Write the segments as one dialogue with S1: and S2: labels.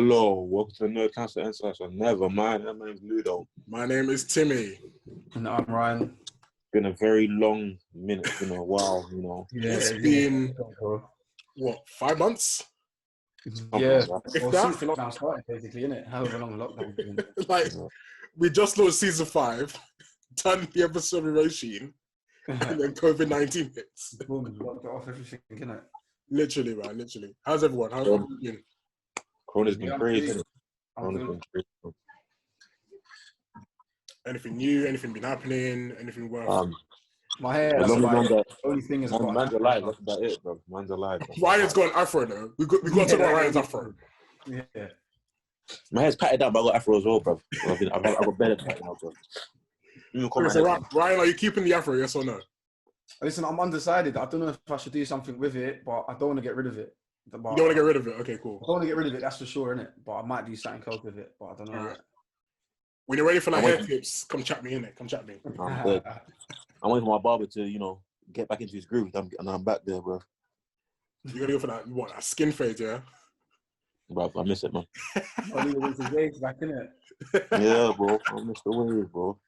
S1: Hello, welcome to the No Cancer Insights. Never mind, my name's Ludo.
S2: My name is Timmy.
S3: And I'm Ryan.
S1: Been a very long minute, it's been a while, you know.
S2: It's been, what, 5 months?
S3: Yeah,
S1: Like
S2: If
S3: well,
S2: that-
S3: since the lockdown started, basically, innit? However long the lockdown's been.
S2: Like, we just launched season 5, done the episode with Roisin, and then COVID-19 hits.
S3: Boom, locked it off everything, innit?
S2: Literally, man, literally. How's everyone? How's everyone been?
S1: Corona's been
S3: Yeah, I'm
S1: crazy.
S3: good.
S1: Corona's
S3: I'm
S1: been crazy.
S2: Anything new? Anything been happening? Anything worth?
S3: My hair,
S1: As
S3: that's
S1: long as
S3: about it.
S1: man's,
S3: The only thing is I've got
S1: man's alive, that's about it, bro. Man's alive. Bro.
S2: Ryan's got an afro though. We got to talk about Ryan's afro.
S3: Yeah.
S1: My hair's patted down, but I got afro as well, bro. I've got better than that now, bro. Even call
S2: Okay,
S1: my
S2: so
S1: head.
S2: Ryan, are you keeping the afro? Yes or no?
S3: Listen, I'm undecided. I don't know if I should do something with it, but I don't want to get rid of it.
S2: You don't want to get rid of it? Okay, cool.
S3: I don't want to get rid of it, that's for sure, innit? But I might do something else with it, but I don't know
S2: All
S3: yet.
S2: right. When you're ready for like
S1: I'm
S2: hair
S1: waiting.
S2: tips, come chat me in it. Come chat me.
S1: I'm good. I'm waiting for my barber to, you know, get back into his groove, and I'm back there, bro.
S2: You gotta go for that. What? A skin fade, yeah.
S1: Bro, I miss it, man.
S3: I'll leave it with his waves back, innit?
S1: Yeah, bro. I miss the wave, bro.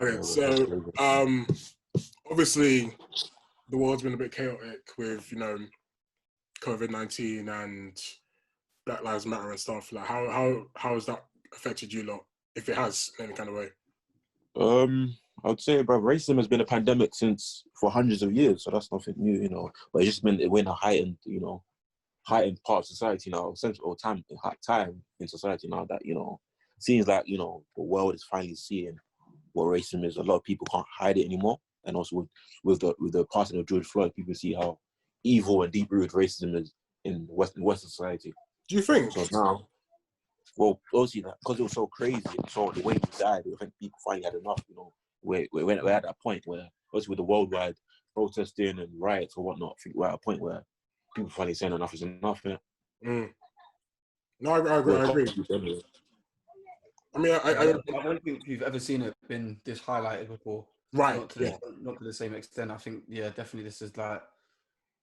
S2: Okay,
S1: Yeah,
S2: so
S1: bro.
S2: obviously the world's been a bit chaotic with, you know, COVID-19 and Black Lives Matter and stuff. Like how has that affected you lot, if it has in any kind of way?
S1: I would say, bro, racism has been a pandemic for hundreds of years, so that's nothing new, you know. But it's just been in a heightened part of society now, or time in society now that, you know, seems like, you know, the world is finally seeing what racism is. A lot of people can't hide it anymore, and also with the passing of George Floyd, people see how evil and deep-rooted racism is in Western society.
S2: Do you think?
S1: So now, well, obviously, because it was so crazy, so the way he died, I think people finally had enough, you know. We're at that point where, obviously, with the worldwide protesting and riots or whatnot, I think we're at a point where people finally saying enough is enough, man.
S2: No, I agree. I mean, I
S3: don't think you've ever seen it been this highlighted before.
S2: right.
S3: Not to the same extent. I think, yeah, definitely this is like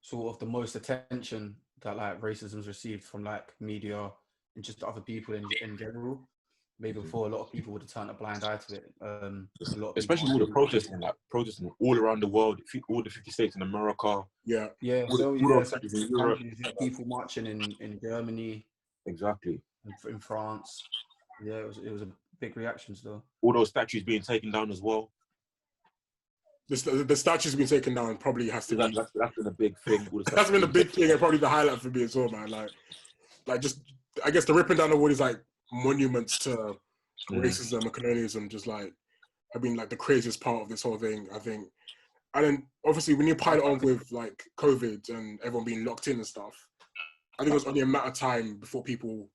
S3: sort of the most attention that like racism's received from like media and just other people in general. Maybe before a lot of people would have turned a blind eye to it. A lot of
S1: Especially all the protesting all around the world, all the 50 states in America.
S2: Yeah.
S3: Yeah,
S1: all
S3: so
S1: countries in Europe.
S3: people marching in Germany,
S1: Exactly.
S3: in France. Yeah, it was a big reaction still.
S1: All those statues being taken down as well.
S2: The statue's been taken down. Probably has to be.
S1: That's been a big thing.
S2: That's been a big thing and probably the highlight for me as well, man. Like just, I guess the ripping down the wall is like monuments to racism and colonialism. Just like, have been like the craziest part of this whole thing, I think. And then obviously when you pile it on with like COVID and everyone being locked in and stuff, I think it was only a matter of time before people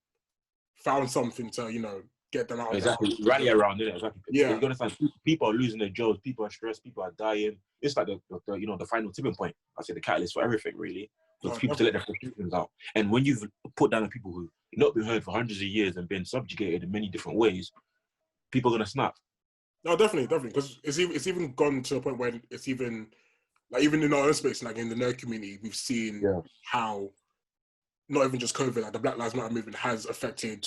S2: found something to, you know, get them out.
S1: Exactly, rally around it. Exactly.
S2: Yeah.
S1: You understand? People are losing their jobs. People are stressed. People are dying. It's like the you know, the final tipping point. I say the catalyst for everything, really. For people to let their frustrations out. And when you've put down people who've not been heard for hundreds of years and been subjugated in many different ways, people are gonna snap.
S2: No, definitely, because it's even gone to a point where it's even like, even in our own space, like in the nerd community, we've seen how not even just COVID, like the Black Lives Matter movement has affected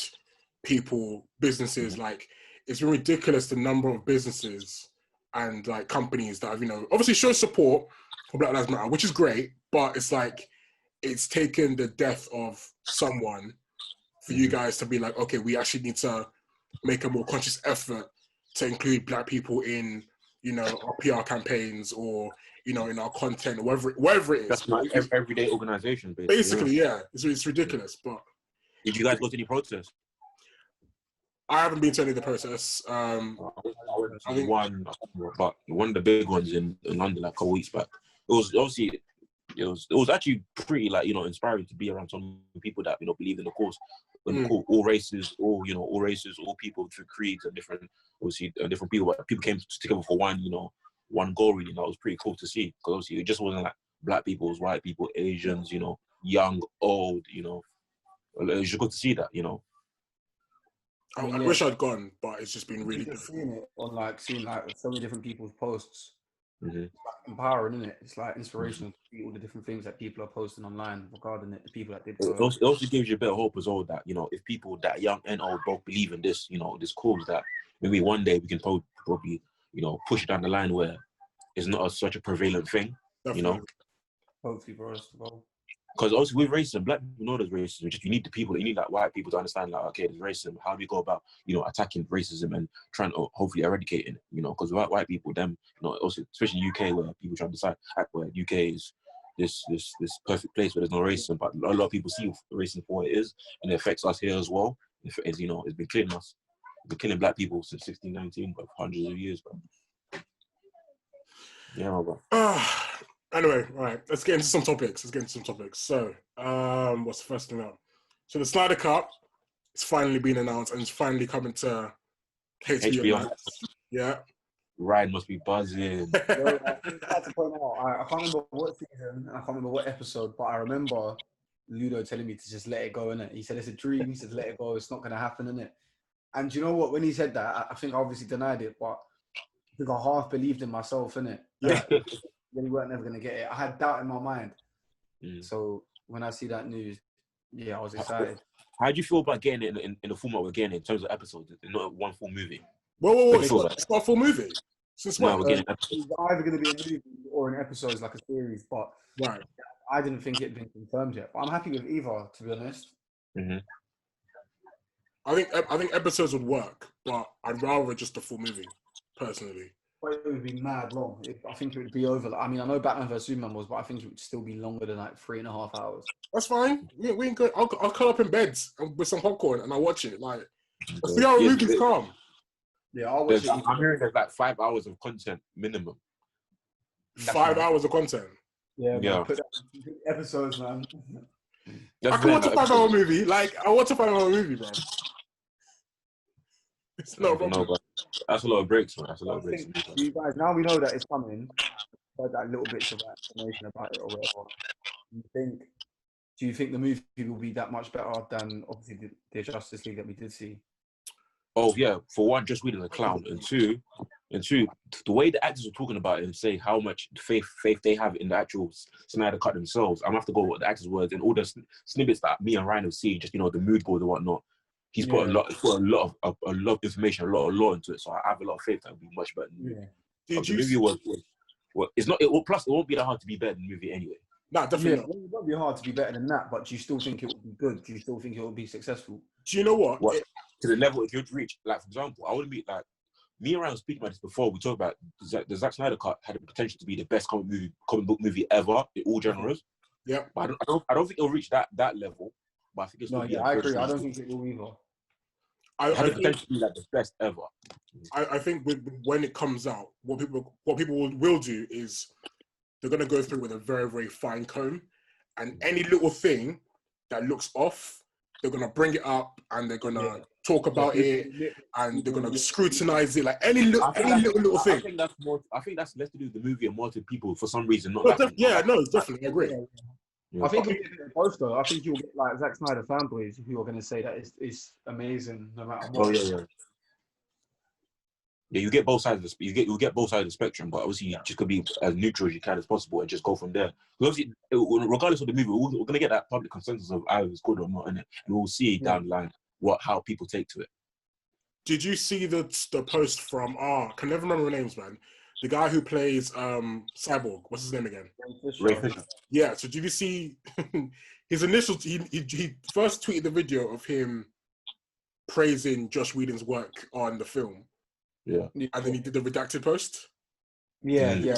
S2: people, businesses. Like, it's been ridiculous the number of businesses and like companies that have, you know, obviously show support for Black Lives Matter, which is great, but it's like it's taken the death of someone for you guys to be like, okay, we actually need to make a more conscious effort to include Black people in, you know, our PR campaigns or, you know, in our content, or wherever it is.
S1: That's like everyday organizations,
S2: basically. Yeah. It's ridiculous. But
S1: did you guys go to any protests?
S2: I haven't been to any of the protests.
S1: I went to one of the big ones in London like a couple weeks back. It was obviously it was actually pretty, like, you know, inspiring to be around some people that, you know, believe in the cause. All races, all people, different creeds and different people, but people came together for one goal, really. And that was pretty cool to see, because obviously it just wasn't like Black people, it was white people, Asians, you know, young, old, you know. It was just good to see that, you know.
S2: I wish I'd gone, but it's just been really difficult.
S3: Seeing it on seeing so many different people's posts
S1: Mm-hmm.
S3: It's like empowering, isn't it? It's like inspirational to see all the different things that people are posting online regarding it. The people that did go.
S1: It also gives you a bit of hope as well that, you know, if people that young and old both believe in this, you know, this cause, that maybe one day we can probably, you know, push it down the line where it's not such a prevalent thing,
S2: Definitely.
S1: you know.
S3: Hopefully, bro. That's the goal.
S1: Because also with racism, black people know there's racism. Just you need the people, you need like white people to understand, like, okay, there's racism. How do we go about, you know, attacking racism and trying to hopefully eradicate it? You know, because white people, them, you know, also especially UK where people try to decide where UK is this perfect place where there's no racism, but a lot of people see racism for what it is, and it affects us here as well. It's, you know, it's been killing us. It's been killing black people since 1619, but hundreds of years, bro. Yeah, bro.
S2: Anyway, all right, let's get into some topics. So, what's the first thing up? So the Snyder Cut, it's finally been announced and it's finally coming to HBO. Max. Yeah.
S1: Ryan must be buzzing.
S3: Yo, I had to point out, I can't remember what season, I can't remember what episode, but I remember Ludo telling me to just let it go, innit? He said it's a dream, he said let it go, it's not going to happen, innit? And you know what, when he said that, I think I obviously denied it, but I think I half believed in myself, innit?
S2: Yeah.
S3: We weren't never going to get it. I had doubt in my mind.
S1: Mm.
S3: So when I see that news, yeah, I was excited.
S1: How do you feel about getting it in the format we're getting in terms of episodes, not one full movie?
S2: Whoa. It's not a full movie. Since when?
S1: No, we're getting episodes.
S3: It's either going to be a movie or an episode, like a series, but
S2: right.
S3: I didn't think it had been confirmed yet. But I'm happy with either, to be honest.
S1: Mm-hmm.
S2: I think episodes would work, but I'd rather just a full movie, personally.
S3: But it would be mad long. I think it would be over. I mean, I know Batman vs Superman was, but I think it would still be longer than like 3.5 hours.
S2: That's fine. We ain't good. I'll curl up in bed with some popcorn and I'll watch it. Like, a 3 hour movie's calm.
S3: Yeah, I'll watch it.
S1: I'm hearing there's like 5 hours of content minimum.
S2: 5 hours of content.
S3: Yeah, man, put that in episodes, man.
S2: I can watch a 5 hour movie. Like, I watch a 5 hour movie, bro. It's not a problem.
S1: No, but that's a lot of breaks, man. That's a lot of breaks.
S3: You guys, now we know that it's coming. Heard that little bits of information about it or whatever. Do you think the movie will be that much better than obviously the Justice League that we did see?
S1: Oh yeah, for one, just reading a clown, and two, the way the actors were talking about it and say how much faith they have in the actual Snyder Cut themselves. I'm gonna have to go with the actors' words and all the snippets that me and Ryan have seen, just, you know, the mood board and whatnot. He's put a lot of information, a lot of law into it. So I have a lot of faith that it'll be much better than the movie.
S2: Yeah.
S1: The movie was it's not. Plus, it won't be that hard to be better than the movie anyway.
S2: Nah, definitely not.
S3: It won't be hard to be better than that, but do you still think it will be good? Do you still think it will be successful?
S2: Do you know what?
S1: To the level if you'd reach, like, for example, I wouldn't be like, me and Ryan were speaking about this before. We talked about the Zack Snyder Cut had the potential to be the best comic book movie ever in all genres.
S2: Yeah,
S1: but I don't think it'll reach that level. But I think it's
S3: I agree. I don't think it will either.
S1: I had the potential to be like the best ever.
S2: I think when it comes out, what people will do is they're gonna go through with a very, very fine comb, and any little thing that looks off, they're gonna bring it up and they're gonna talk about it, and they're gonna scrutinize it, like any little thing.
S1: I think that's less to do with the movie and more to people for some reason.
S2: Definitely, I agree.
S3: Yeah. I think you'll get both though. I think you'll get like Zack Snyder fanboys who are going to say that it's amazing no matter what.
S1: Oh yeah. Yeah, you get both sides. You'll get both sides of the spectrum, but obviously you just could be as neutral as you can as possible and just go from there. Because obviously, regardless of the movie, we're going to get that public consensus of either it's good or not, and we'll see down the line how people take to it.
S2: Did you see the post from I can never remember the names, man. The guy who plays Cyborg, what's his name again?
S1: Ray Fisher.
S2: Yeah. So did you see his initials? He first tweeted the video of him praising Joss Whedon's work on the film.
S1: Yeah.
S2: And then he did the redacted post.
S3: Yeah.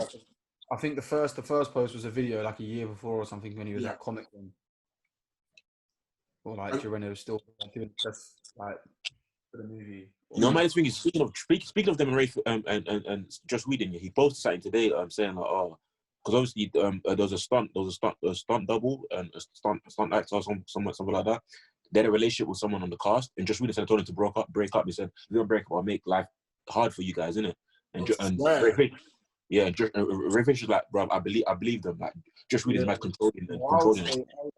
S3: I think the first post was a video like a year before or something when he was at Comic Con. Or like when it was still doing stuff like for the movie.
S1: No, my thing is speaking of them and Joss Whedon, he posted something today saying like, because obviously there was a stunt double and a stunt actor or something like that. They had a relationship with someone on the cast, and Joss Whedon said told him to break up. He said, "We're gonna break up. I'll make life hard for you guys, innit?" And Ray Fisher's like, bro, I believe them. Like, Joss Whedon's like controlling.
S3: I also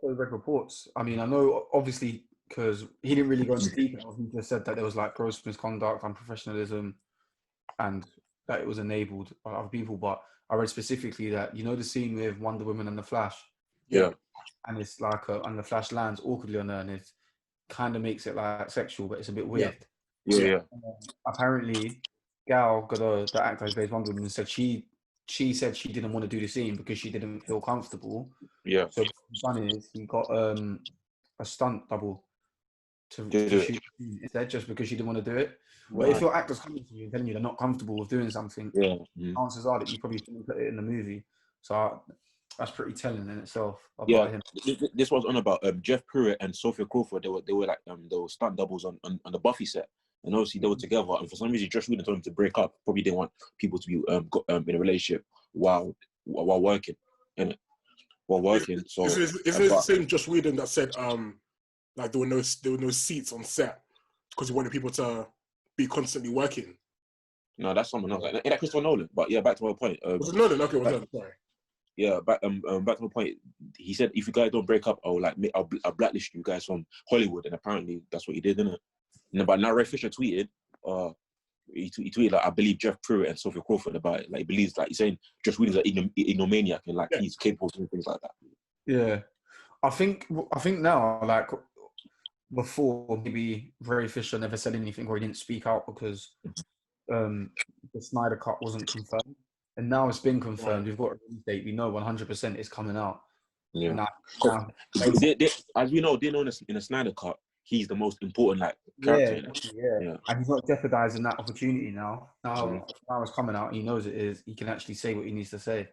S3: read reports. I mean, I know obviously, because he didn't really go into detail. He just said that there was like gross misconduct, unprofessionalism, and that it was enabled by other people, but I read specifically that, you know, the scene with Wonder Woman and the Flash,
S1: Yeah.
S3: and it's like and the Flash lands awkwardly on her, and it kind of makes it like sexual, but it's a bit weird.
S1: Yeah.
S3: Apparently, Gal Gadot, the actor who plays Wonder Woman, said she said she didn't want to do the scene because she didn't feel comfortable.
S1: Yeah.
S3: So what he's done is he got a stunt double to
S1: Do it.
S3: shoot the scene instead, just because she didn't want to do it. But
S1: Right.
S3: if your actor's coming to you and telling you they're not comfortable with doing something,
S1: Yeah.
S3: chances are that you probably shouldn't put it in the movie. So that's pretty telling in itself about
S1: Yeah.
S3: him.
S1: This was on about Jeff Pruitt and Sophia Crawford. They were like they were stunt doubles on the Buffy set, and obviously they were together. And for some reason, Josh Whedon told them to break up. Probably didn't want people to be in a relationship while working, innit? While working. So
S2: isn't it the same Josh Whedon that said like there were no seats on set because he wanted people to be constantly working?
S1: No, that's someone else. Like, ain't that Christopher Nolan? But yeah, back to my point.
S2: Was it Nolan? Okay, was Nolan. Sorry.
S1: Yeah, back to my point. He said if you guys don't break up, I'll blacklist you guys from Hollywood, and apparently that's what he did, didn't it? But now Ray Fisher tweeted, he tweeted like, I believe Jeff Pruitt and Sophia Crawford about it. Like he believes, like he's saying Josh Whedon's an ignomaniac and like he's capable of doing things like that.
S3: Yeah, I think now, like before, maybe Ray Fisher never said anything or he didn't speak out because the Snyder Cut wasn't confirmed, and now it's been confirmed. We've got a release date. We know 100% it's coming out.
S1: Yeah.
S3: Now,
S1: as we know, in the Snyder Cut, he's the most important like character.
S3: Yeah, and he's not jeopardizing that opportunity now. Now it's coming out. He knows it is. He can actually say what he needs to say.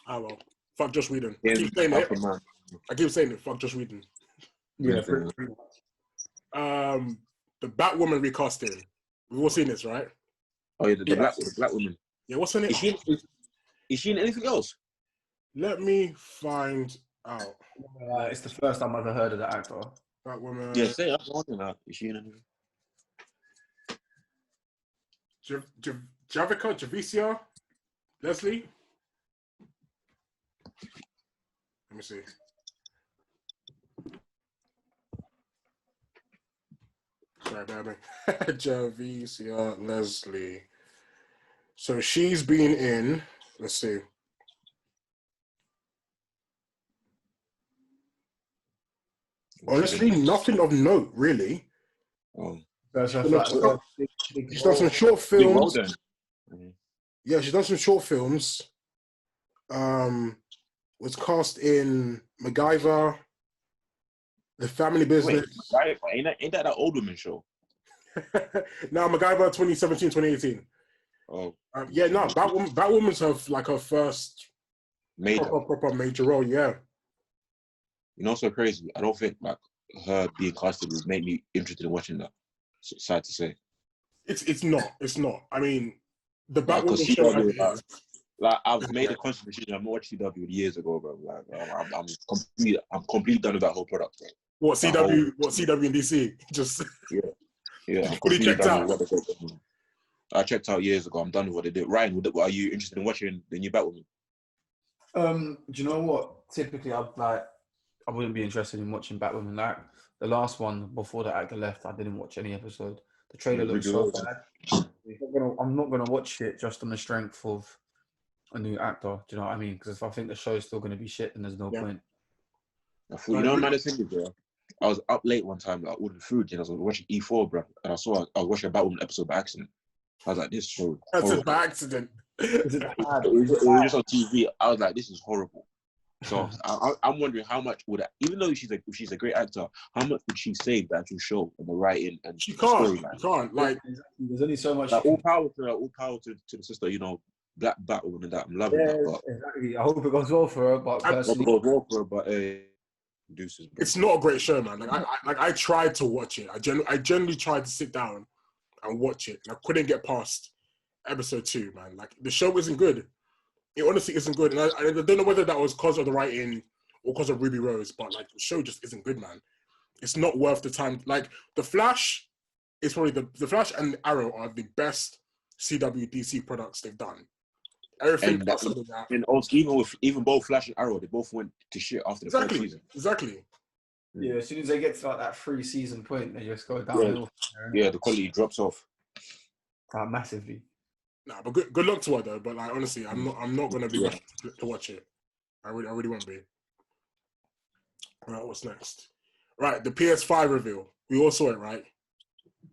S2: Ah well, fuck Josh Whedon.
S1: Yeah,
S2: I keep saying it. Fuck Josh Whedon.
S3: Yeah,
S2: the Batwoman recasting. We've all seen this, right?
S1: Oh yeah, the black woman.
S2: Yeah, what's her name?
S1: Is she in anything else?
S2: Let me find out.
S3: It's the first time I've ever heard of that actor.
S2: Batwoman.
S1: Yeah, say I'm wondering that. Is she in anything?
S2: Javicia Leslie. Let me see. Sorry, baby. Javicia Leslie. So she's been in. Let's see. Honestly, nothing of note, really.
S1: Oh.
S2: She's done some short films. Yeah, she's done some short films. Was cast in MacGyver, The Family Business.
S1: Wait, ain't that old woman show?
S2: Now MacGyver 2017, 2018.
S1: Oh.
S2: Yeah, no, Batwoman's her first proper major role, yeah.
S1: You know, so crazy. I don't think like her being casted would make me interested in watching that. Sad to say. It's
S2: not. I mean, the Batwoman show.
S1: Like I've made a conscious decision. I'm not watching CW years ago, bro. Like I'm completely done with that whole product. Bro.
S2: What CW? What CW and DC? Just
S1: yeah. I'm
S2: fully checked out.
S1: I checked out years ago. I'm done with what they did. Ryan, are you interested in watching the new Batwoman?
S3: Do you know what? Typically, I wouldn't be interested in watching Batwoman. Like the last one before the actor left, I didn't watch any episode. The trailer looks so bad. I'm not gonna watch it just on the strength of a new actor. Do you know what I mean? Because if I think the show's still gonna be shit, then there's no point.
S1: I thought, you know, man, bro. I was up late one time, like ordering food, and I was watching E4, bro, and I was watching a Batwoman episode by accident. I was like, this show.
S2: That's by accident.
S1: It was just on TV. I was like, this is horrible. So I'm wondering how much would that, even though she's a great actor, how much would she save the actual show and the writing and
S2: she
S1: the
S2: can't.
S1: storyline?
S2: She can't. Like
S3: there's only so much.
S1: Like, all power to the sister, you know, Black Batwoman and that. I'm loving that. But
S3: exactly. I hope it goes well for her, but personally,
S1: deuces. Bro.
S2: It's not a great show, man. I tried to watch it. I generally tried to sit down and watch it. And I couldn't get past episode 2, man. Like the show isn't good. It honestly isn't good, and I don't know whether that was because of the writing or because of Ruby Rose, but like the show just isn't good, man. It's not worth the time. Like the Flash is probably the Flash and Arrow are the best CW DC products they've done. Everything outside of that,
S1: and also even both Flash and Arrow, they both went to shit after the first season.
S2: Exactly.
S3: Yeah, as soon as they get to like that 3-season point, they just go downhill.
S1: Yeah, the quality drops off.
S3: Massively.
S2: Nah, but good luck to her though. But like honestly, I'm not gonna be rushed to watch it. I really won't be. Right, what's next? Right, the PS5 reveal. We all saw it, right?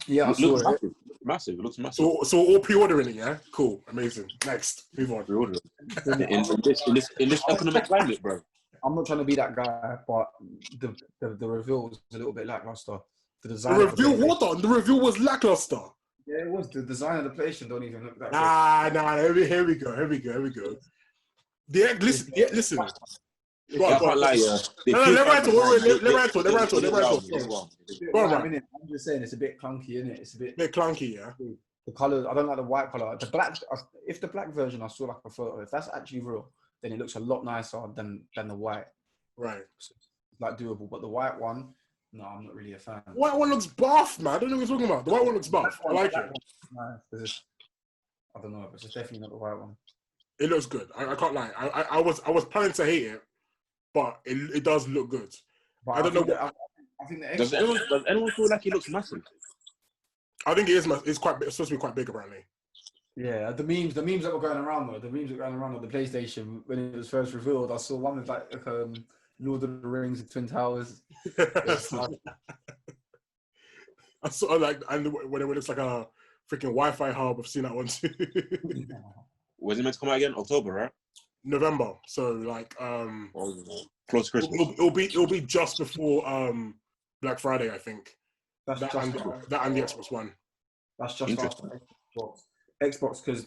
S3: Yeah, I
S1: It
S3: saw
S1: looks
S3: it.
S1: massive. Massive. It looks massive.
S2: So all pre-ordering it, yeah? Cool, amazing. Next, move on.
S1: Pre-order. In this economic climate, bro.
S3: I'm not trying to be that guy, but the reveal was a little bit lackluster. The
S2: The
S3: design.
S2: review, hold on. The review was lackluster.
S3: Yeah, it was. The design of the PlayStation don't even look that
S2: Nah. Here we go. Listen. Go
S1: I
S2: on.
S1: can't lie, yeah.
S2: No, let Ryan talk. Go on, Ryan.
S3: I'm just saying it's a bit clunky, isn't it? It's a bit
S2: clunky, yeah.
S3: The colors. I don't like the white color. The black. If the black version, I saw like a photo. If that's actually real, then it looks a lot nicer than the white.
S2: Right.
S3: So it's like doable, but the white one, no, I'm not really a fan.
S2: White one looks buff, man. I don't know what you're talking about. The white one looks buff. I like it.
S3: Nice. I don't know, but it's definitely not the white one.
S2: It looks good. I can't lie. I was planning to hate it, but it does look good.
S3: But
S2: I don't know what.
S3: I think the
S1: Does anyone feel like he looks massive?
S2: I think it is. It's supposed to be quite big, apparently.
S3: Yeah, the memes that were going around though, on the PlayStation when it was first revealed. I saw one with like Lord of the Rings and Twin Towers.
S2: I saw and when it looks like a freaking Wi-Fi hub. I've seen that one too.
S1: When's it meant to come out again? October, right?
S2: November. So like
S1: close to Christmas.
S2: It'll be just before Black Friday, I think.
S3: That
S2: and the Xbox One.
S3: That's just after Xbox because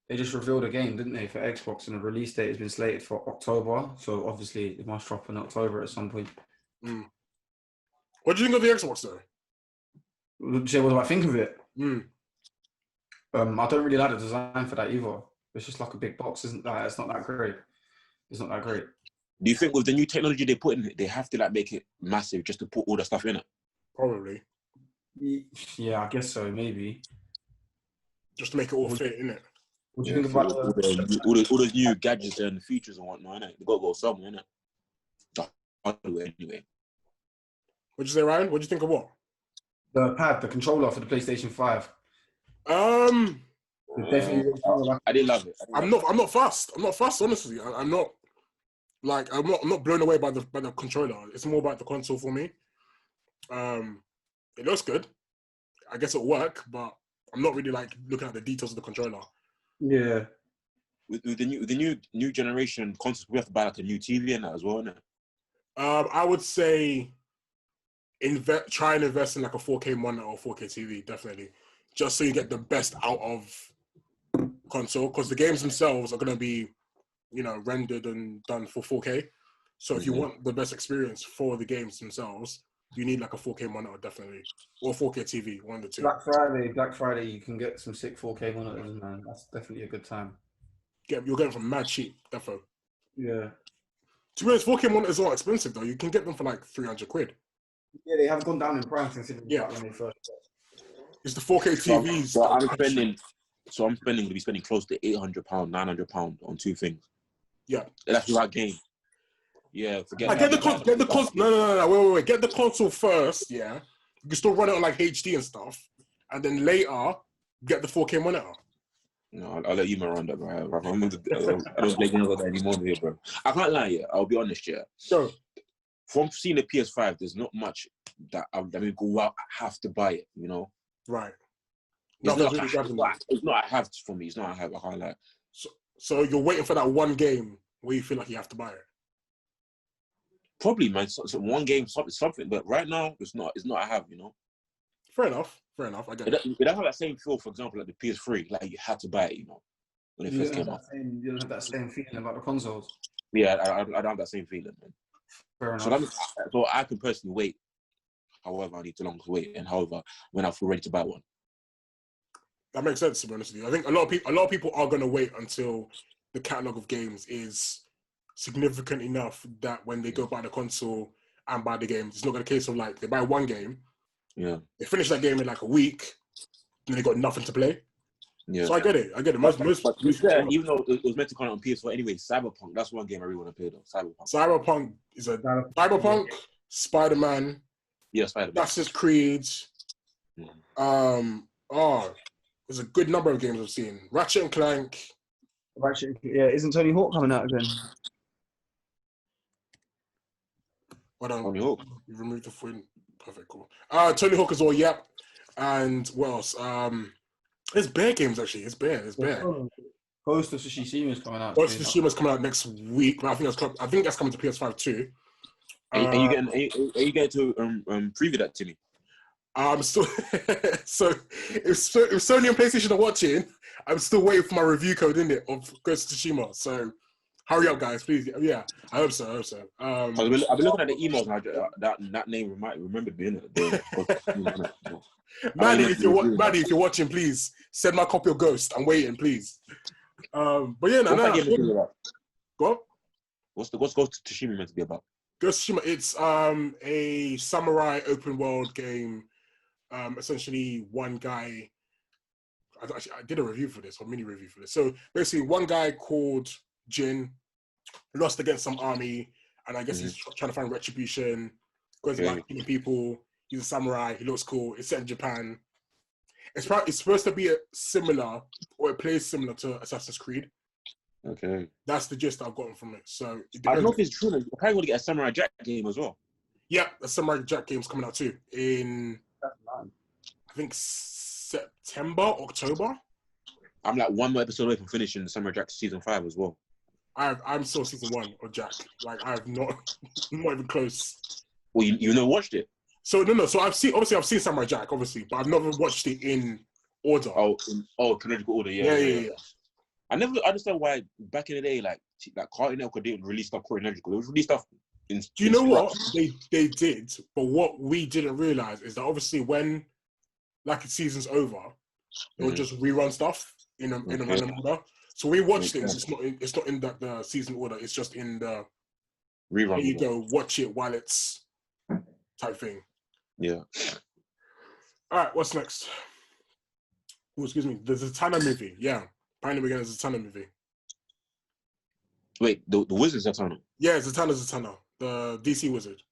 S3: they just revealed a game, didn't they, for Xbox, and the release date has been slated for October. So obviously it must drop in October at some point.
S2: Mm. What do you think of the Xbox though?
S3: What do I think of it?
S2: Mm.
S3: I don't really like the design for that either. It's just like a big box, isn't that? It's not that great. It's not that great.
S1: Do you think with the new technology they put in it, they have to like make it massive just to put all the stuff in it?
S2: Probably.
S3: Yeah, I guess so. Maybe.
S2: Just to make it all fit, innit?
S3: What do you think about
S1: all those new gadgets and features and whatnot, innit? They got to go somewhere, innit? Anyway.
S2: What'd you say, Ryan? What'd you think of what?
S3: The pad, the controller for the PlayStation 5.
S2: Definitely.
S1: I did love it.
S2: I'm not fussed. I'm not fussed, honestly. I'm not blown away by the controller. It's more about the console for me. It looks good. I guess it'll work, but I'm not really like looking at the details of the controller.
S3: Yeah.
S1: With the new generation consoles, we have to buy like a new TV and that as well, innit?
S2: I would say try and invest in like a 4K monitor or 4K TV, definitely, just so you get the best out of console. Because the games themselves are gonna be, rendered and done for 4K. So if you want the best experience for the games themselves, you need like a 4K monitor, definitely, or 4K TV, one of the two.
S3: Black Friday, you can get some sick 4K monitors, man. That's definitely a good time.
S2: You're getting from mad cheap, defo.
S3: Yeah.
S2: To be honest, 4K monitors are expensive though. You can get them for like 300 quid.
S3: Yeah, they have gone down in price considering when they first.
S2: It's the 4K TVs.
S1: So I'm going to be spending close to £800, £900 on two things.
S2: Yeah,
S1: that's the right game. Yeah, forget.
S2: Get the console. No. Wait. Get the console first. Yeah, you can still run it on like HD and stuff, and then later get the 4K monitor.
S1: No, I'll let you run that, bro. I don't play games like that anymore here, bro. I can't lie, yeah. I'll be honest, yeah.
S2: So,
S1: from seeing the PS5, there's not much that I go out. I have to buy it,
S2: Right.
S1: It's not a have for me. It's not a have. I can't lie.
S2: So you're waiting for that one game where you feel like you have to buy it.
S1: Probably, man. So one game, something. But right now, it's not a have.
S2: Fair enough. I get it.
S1: It don't have that same feel, for example, like the PS3. Like you had to buy it, when it first came out.
S3: You don't have that same feeling about the consoles.
S1: Yeah, I don't have that same feeling, man.
S3: Fair enough.
S1: So I can personally wait. However, I need to long to wait, and however, when I feel ready to buy one.
S2: That makes sense, to be honest with you. I think a lot of people are going to wait until the catalog of games is significant enough that when they go buy the console and buy the game, it's not going to be a case of like they buy one game, they finish that game in like a week, and they got nothing to play. Yeah. So I get it. Most
S1: even though it was meant to come out on PS4 anyway, Cyberpunk, that's one game I really want to play though.
S2: Cyberpunk is Cyberpunk, Spider-Man,
S1: Spider-Man,
S2: Assassin's Creed. there's a good number of games I've seen. Ratchet and Clank.
S3: Ratchet, yeah, isn't Tony Hawk coming out again?
S2: Hold on.
S1: Tony Hawk.
S2: You removed the phone. Perfect, cool. Tony Hawk as well, yep. And what else? It's bare games actually. It's bare.
S3: Ghost of Tsushima is coming out.
S2: Ghost of Tsushima is coming out next week, but I think that's coming to PS5 too.
S1: Are you getting to preview that to me?
S2: I'm still so if Sony and PlayStation are watching, I'm still waiting for my review code in it of Ghost of Tsushima. So hurry up, guys, please. Yeah, I hope so.
S1: I've been looking at the emails now. That name remembered me in it.
S2: Maddie, if you're watching, please send my copy of Ghost. I'm waiting, please. But yeah, Go on.
S1: What's Ghost of Tsushima meant to be about?
S2: Ghost of Tsushima, it's a samurai open world game. Essentially, one guy. I did a review for this, or mini review for this. So basically, one guy called Jin lost against some army, and I guess he's trying to find retribution. Goes about killing people. He's a samurai. He looks cool. It's set in Japan. It's supposed to be similar, or it plays similar to Assassin's Creed.
S1: Okay.
S2: That's the gist I've gotten from it. So
S1: I don't know if it's true. You're probably going to get a Samurai Jack game as well.
S2: Yeah, a Samurai Jack game's coming out too in I think September, October.
S1: I'm like one more episode away from finishing Samurai Jack season 5 as well.
S2: I'm still season 1 of Jack. Like I've not even close.
S1: Well, you never watched it.
S2: So no. So I've seen Samurai Jack, obviously, but I've never watched it in order.
S1: Chronological order. Yeah. I never understand why back in the day, like Cartoon Network didn't release stuff chronological. It was released stuff. Do
S2: you know what they did? But what we didn't realize is that obviously when like season's over, they'll just rerun stuff in a random order. So we watched it. It's not in the season order. It's just in the
S1: rerun.
S2: Here you go, watch it while it's type thing.
S1: Yeah.
S2: All right. What's next? Oh, excuse me. The Zatanna movie. Yeah. Apparently, we're getting a Zatanna movie.
S1: Wait, the Wizard Zatanna?
S2: Yeah, Zatanna, the DC Wizard.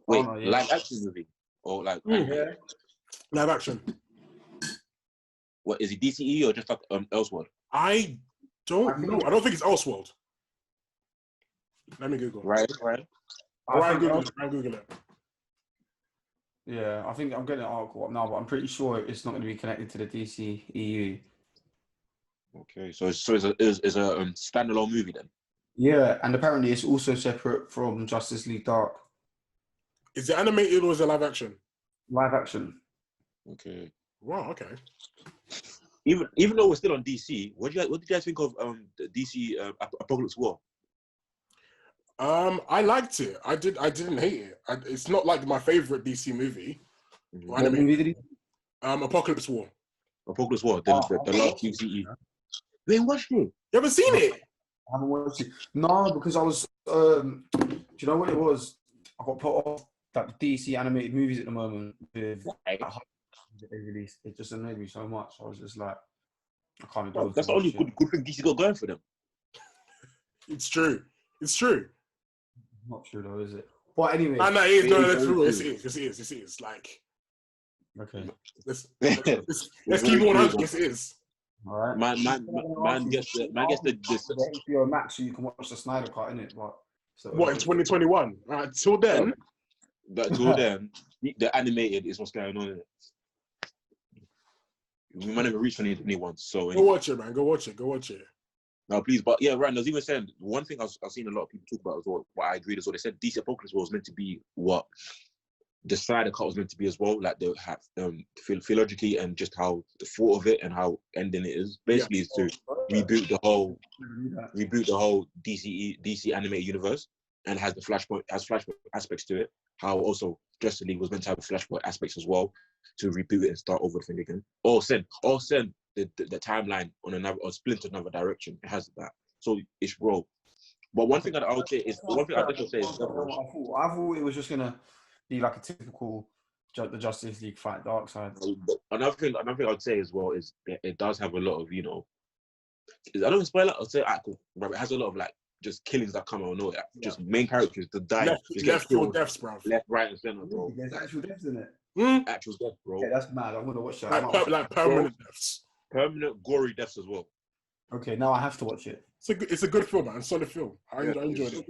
S1: Wait, live action movie or like
S2: live action?
S1: What is it? DCE or just like Elseworld?
S2: I don't know. I don't think it's Elseworld. Let me Google.
S1: Right.
S2: Google it.
S3: Yeah, I think I'm getting an article up now, but I'm pretty sure it's not going to be connected to the DC EU.
S1: Okay, so it's a standalone movie then.
S3: Yeah, and apparently it's also separate from Justice League Dark.
S2: Is it animated or is it live action?
S3: Live action.
S1: Okay.
S2: Wow. Okay.
S1: Even though we're still on DC, what did you guys think of the DC Apocalypse War?
S2: I liked it. I didn't hate it. It's not like my favorite DC movie.
S3: What movie did he?
S2: Apocalypse War.
S1: Apocalypse War. The last DCE. You ain't watched it?
S2: You haven't seen it?
S3: I haven't watched it. No, because I was. Do you know what it was? I got put off that DC animated movies at the moment with that they released. It just annoyed me so much. I was just like, I can't do it.
S1: That's the only good thing DC got going for them.
S2: It's true.
S3: Not true though, is it? But anyway.
S2: No, it is. No, that's true. It is. Like.
S3: Okay.
S2: Let's keep it 100. Yes, it is.
S3: All right.
S1: Man gets the
S3: HBO Max, so you can watch the Snyder Cut, innit?
S2: What in 2021? Till then.
S1: Till then, the animated is what's going on in it. We might never reach 2021, so
S2: go watch it, man. Go watch it.
S1: No, please, but yeah, right. I was even saying one thing I've seen a lot of people talk about as well. What I agreed as well. They said DC Apocalypse was meant to be what the Snyder Cut was meant to be as well, like the theologically and just how the thought of it and how ending it is. Basically, is to reboot the whole DC animated universe, and has Flashpoint aspects to it. How also Justice League was meant to have Flashpoint aspects as well, to reboot it and start over the thing again, or send the timeline on another or split another direction. It has that, so it's raw. But one thing that I would say is I thought
S3: it was just gonna be like a typical the Justice League fight Darkseid.
S1: Another thing I'd say as well is it does have a lot of, I don't spoil it. I'll say cool. But it has a lot of like just killings that come out of nowhere. Just main characters to die.
S2: Left field deaths, bro.
S1: Left, right, and center, bro.
S3: There's actual deaths in it.
S1: Actual deaths, bro.
S3: Yeah, that's mad. I'm gonna watch that.
S2: Like permanent deaths.
S1: permanent gory deaths as well.
S3: Okay, now I have to watch it.
S2: It's a good film, man. Solid film. I enjoyed it.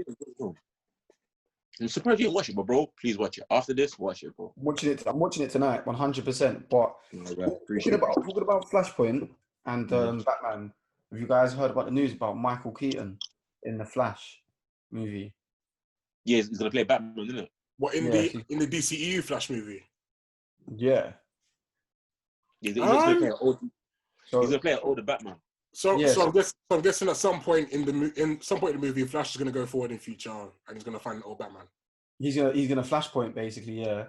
S1: I'm surprised you didn't watch it, but bro, please watch it. After this, watch it, bro.
S3: I'm watching it tonight, 100%. But talking about Flashpoint and Batman, have you guys heard about the news about Michael Keaton in the Flash movie?
S1: Yeah, he's gonna play Batman, isn't it?
S2: What in the DCEU Flash movie?
S3: Yeah.
S1: He's gonna play an older Batman.
S2: So I'm guessing at some point in the movie, Flash is gonna go forward in future and he's gonna find an old Batman.
S3: He's gonna Flashpoint basically, yeah,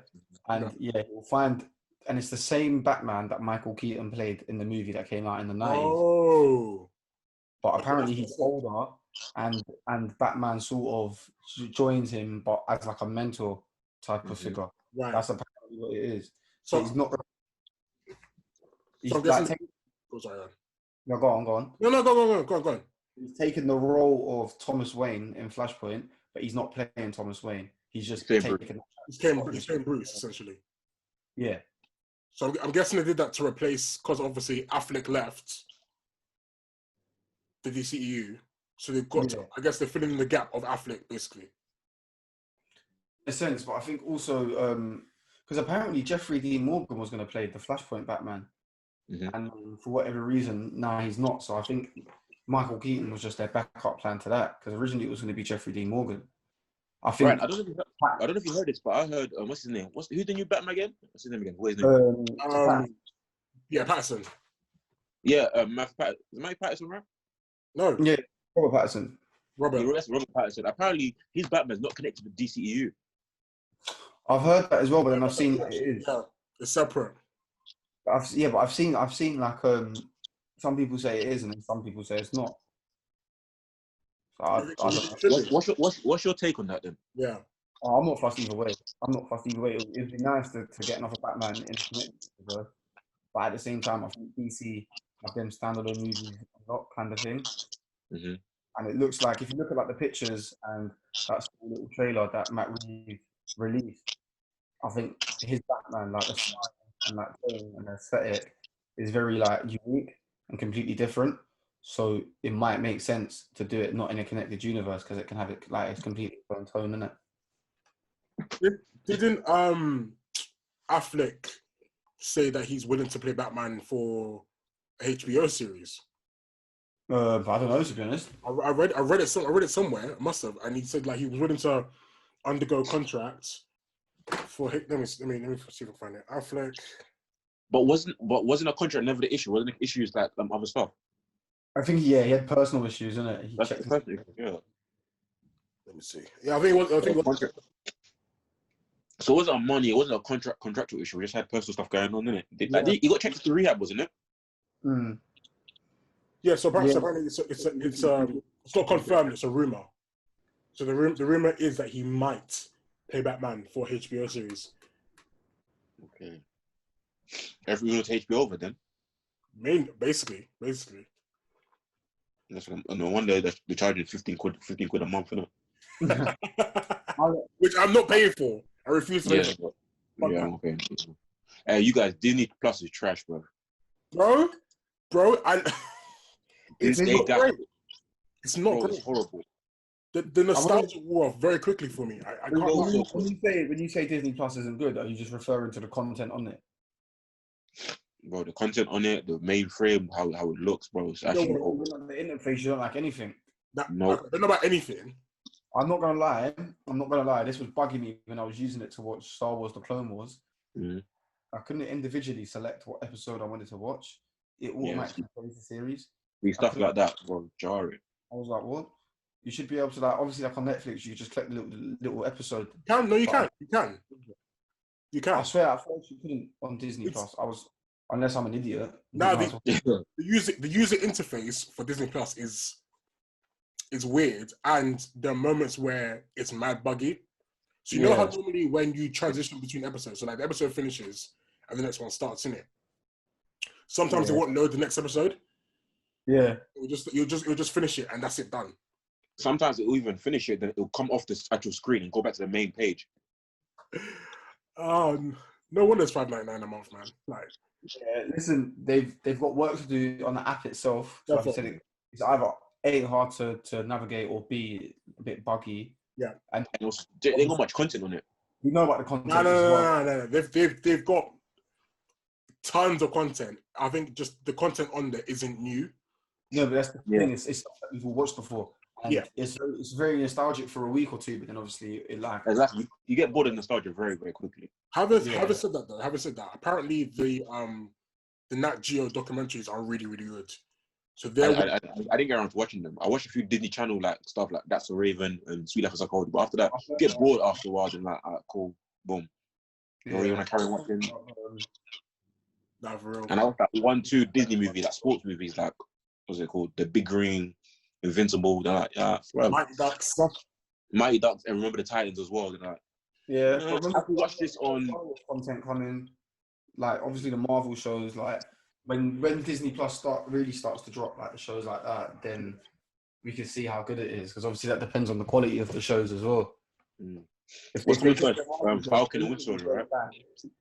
S3: and he'll find, and it's the same Batman that Michael Keaton played in the movie that came out in the 90s.
S2: Oh,
S3: but apparently he's older, and Batman sort of joins him, but as like a mentor type of figure.
S2: Right.
S3: That's apparently what it is.
S2: So
S3: he's not. He's
S2: so I'm guessing. Sorry.
S3: No, go on.
S2: No, go on.
S3: He's taken the role of Thomas Wayne in Flashpoint, but he's not playing Thomas Wayne. He's just taking.
S2: He's playing Bruce essentially.
S3: Yeah.
S2: So I'm guessing they did that to replace, because obviously Affleck left the DCEU, so they've got to, I guess they're filling in the gap of Affleck basically.
S3: In a sense, but I think also because apparently Jeffrey Dean Morgan was going to play the Flashpoint Batman. And for whatever reason, now he's not. So I think Michael Keaton was just their backup plan to that, because originally it was going to be Jeffrey Dean Morgan. I think.
S1: Right. I don't know if you heard this, but I heard what's his name? Who's the new Batman again? What's his name again? What is his name?
S2: Patterson.
S1: Yeah, Mike Patterson, right?
S2: No.
S3: Yeah, Robert Patterson.
S2: Robert
S3: Patterson.
S1: Apparently, his Batman's not connected to DCEU.
S3: I've heard that as well, but then I've seen that it is.
S2: Yeah, it's separate.
S3: But I've seen like some people say it is, and then some people say it's not. So I don't know.
S1: What's your take on that then?
S2: Yeah.
S3: I'm not fussed either way. It'd be nice to get another Batman in the universe, but at the same time, I think DC have them standalone movies a lot kind of thing. And it looks like, if you look at like the pictures and that small little trailer that Matt Reeves released, I think his Batman, like the style and that tone and the aesthetic, is very like unique and completely different. So it might make sense to do it not in a connected universe, because it can have it like it's completely own tone in it.
S2: Didn't Affleck say that he's willing to play Batman for a HBO series?
S3: I don't know, to be honest.
S2: I read it somewhere. I must have, and he said like he was willing to undergo contracts for. Let me see if I can find it. Affleck.
S1: But wasn't a contract never the issue? Wasn't the issues like other stuff?
S3: I think he had personal issues, isn't it?
S2: Yeah. Let me see. Yeah, I think it was.
S1: So it wasn't a money. It wasn't a contractual issue. We just had personal stuff going on, didn't it? He got checked to rehab, wasn't it?
S2: Yeah. So apparently it's not confirmed. It's a rumor. So the rumor is that he might play Batman for HBO series.
S1: Okay. Everyone to HBO over then.
S2: Basically.
S1: No wonder they're charging 15 quid a month, isn't it?
S2: Which I'm not paying for. I refuse to pay for.
S1: Yeah, I'm okay. You guys, Disney Plus is trash, bro.
S2: Bro,
S1: it's
S2: not great.
S1: It's horrible.
S2: The nostalgia wore off very quickly for me. I can't.
S3: When you say Disney Plus isn't good, are you just referring to the content on it?
S1: Bro, the content on it, the mainframe, how it looks, bro. It's actually
S3: the interface, you don't like anything.
S2: No, I don't know about anything.
S3: I'm not gonna lie. This was bugging me when I was using it to watch Star Wars: The Clone Wars. I couldn't individually select what episode I wanted to watch. It automatically plays the series.
S1: Stuff like that, bro, jarring.
S3: I was like, what? You should be able to, like, obviously, like on Netflix, you just click the little episode.
S2: You can. I
S3: swear, at first you couldn't on Disney Plus. Unless I'm an idiot.
S2: No, the user interface for Disney Plus is weird, and there are moments where it's mad buggy. So you know how normally when you transition between episodes, so like the episode finishes and the next one starts in it. Sometimes it won't load the next episode.
S3: Yeah.
S2: You'll just finish it and that's it, done.
S1: Sometimes it'll even finish it, then it'll come off the actual screen and go back to the main page.
S2: No wonder it's $5.99 a month, man. Like,
S3: Yeah, listen, they've got work to do on the app itself. So like I said,
S2: definitely.
S3: it's either A, hard to navigate, or B, a bit buggy.
S2: Yeah.
S3: And
S1: And also, they ain't got much content on it.
S3: you know about the content
S2: No, no,
S3: as
S2: no,
S3: well.
S2: no, no. They've got tons of content. I think just the content on there isn't new.
S3: No, but that's the
S1: Yeah.
S3: thing. It's stuff that we've all watched before. And
S2: Yeah.
S3: it's very nostalgic for a week or two, but then obviously it like
S1: Exactly. You get bored of nostalgia very, very quickly.
S2: Having
S3: Yeah.
S2: said that though, having said that, apparently the Nat Geo documentaries are really, really good. So
S1: I
S2: they're
S1: didn't get around to watching them. I watched a few Disney Channel like stuff like That's a Raven and Sweet Life of Psycho, but after that, you get bored after a while and like, cool, boom. You know, you want to carry on watching.
S2: nah, for real.
S1: And I watched that 1, 2 Disney movies, like sports movies, like what's it called? The Big Green, Invincible. They're like, yeah, well,
S2: Mighty Ducks.
S1: Mighty Ducks, and Remember the Titans as well. They're like,
S3: yeah.
S1: I can watch this on.
S3: Content coming, like obviously the Marvel shows, like when Disney Plus really starts to drop like the shows like that, then we can see how good it is, because obviously that depends on the quality of the shows as well.
S1: Mm.
S3: If
S1: What's
S3: they
S1: first? Falcon and Winter Soldier, right?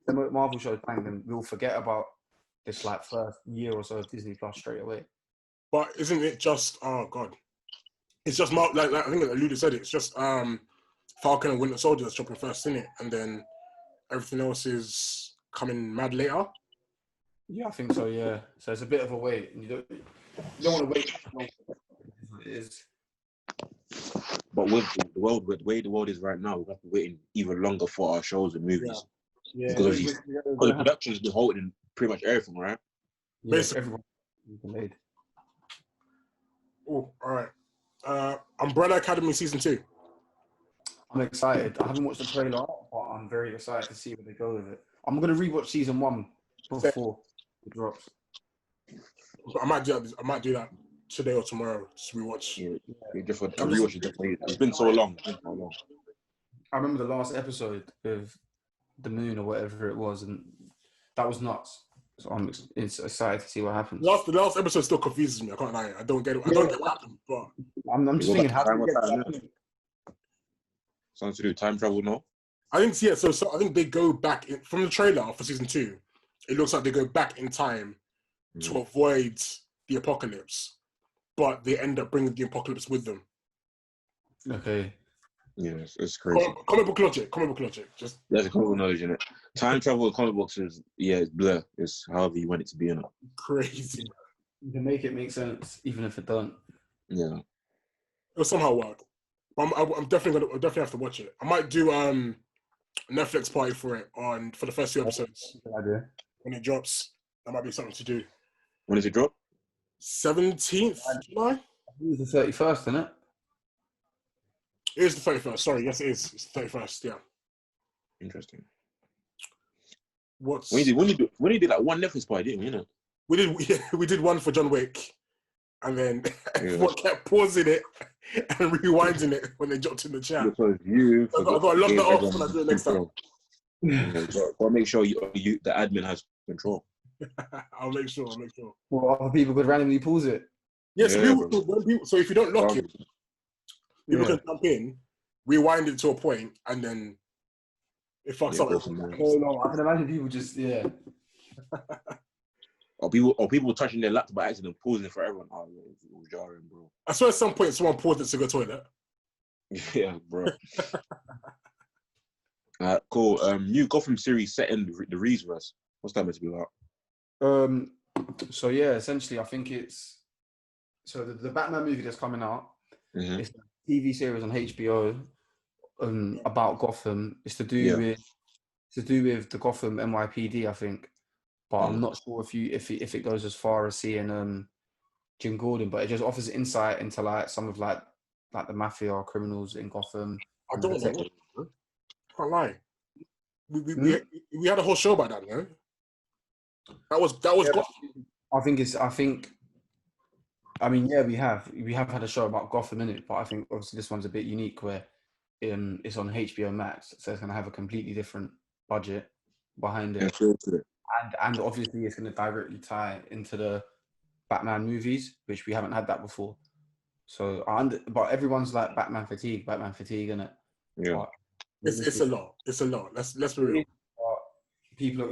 S3: The Marvel shows bang, then we'll forget about this like first year or so of Disney Plus straight away.
S2: But isn't it just? Oh God, it's just like I think Luda said it. It's just Falcon and Winter Soldier that's dropping first, isn't it? And then everything else is coming mad later.
S3: Yeah, I think so. Yeah, so it's a bit of a wait, and you don't want to wait too long. It is.
S1: But with the way the world is right now, we have to wait even longer for our shows and movies.
S3: Yeah,
S1: Because the production's been holding pretty much everything, right?
S3: yeah,
S2: Basically.
S3: everyone delayed.
S2: Oh, all right. Umbrella Academy season 2.
S3: I'm excited. I haven't watched the trailer, but I'm very excited to see where they go with it. I'm gonna rewatch season 1 before it drops.
S2: I might do that today or tomorrow. Just rewatch.
S1: Yeah, just for rewatch it. It's been so long.
S3: I remember the last episode with the moon or whatever it was, and that was nuts. So I'm excited to see what happens.
S2: The last episode still confuses me. I can't lie. I don't get it. I don't get what happened. But
S3: I'm just thinking, how do we get to that point?
S1: Something to do with time travel, no?
S2: I think So I think they go back from the trailer for season 2. It looks like they go back in time to avoid the apocalypse, but they end up bringing the apocalypse with them.
S3: Okay.
S1: Yeah, it's crazy.
S2: Comic book logic. Just
S1: there's a comic book knowledge in it. Time travel with comic books is it's blur. It's however you want it to be in it.
S2: crazy.
S3: You can make it make sense, even if it don't.
S1: Yeah.
S2: It'll somehow work. I'm definitely have to watch it. I might do Netflix party for it for the first 2 episodes
S3: Good idea.
S2: when it drops. That might be something to do.
S1: When does it drop?
S2: 17th July.
S3: It was the 31st, isn't it?
S2: It is the 31st. Sorry, yes, it is. It's the 31st. Yeah.
S1: Interesting.
S2: What's
S1: When you did like one Netflix party, didn't we? You know?
S2: we did one for John Wick, and then everyone kept pausing it and rewinding it when they dropped in the chat.
S1: Because you
S2: I've got to lock that off when I do it next time.
S1: I'll make sure the admin has control.
S2: I'll make sure.
S3: Well, other people could randomly pause it.
S2: Yes,
S1: Yeah,
S2: so if you don't lock it, people
S3: Yeah.
S2: can jump in, rewind it to a point, and then it fucks up.
S3: Oh no, I can imagine people just
S1: Or people touching their laptop by accident, pausing for everyone. Oh, yeah, it was jarring, bro.
S2: I swear at some point someone paused it to go to the toilet.
S1: Yeah, bro. Cool. New Gotham series set in the Reeseverse. What's that meant to be about?
S3: So yeah, essentially I think it's the Batman movie that's coming out.
S1: Mm-hmm.
S3: It's a TV series on HBO about Gotham. It's to do with the Gotham NYPD, I think. But I'm not sure if it goes as far as seeing Jim Gordon, but it just offers insight into like some of like the mafia or criminals in Gotham.
S2: I don't know. I can't lie. We had a whole show about that, no? That was
S3: Gotham. We have had a show about Gotham in it, but I think obviously this one's a bit unique where it's on HBO Max, so it's going to have a completely different budget behind it. And obviously it's going to directly tie into the Batman movies, which we haven't had that before. So, but everyone's like Batman fatigue, isn't it?
S1: Yeah.
S2: It's a lot. Let's be real.
S3: people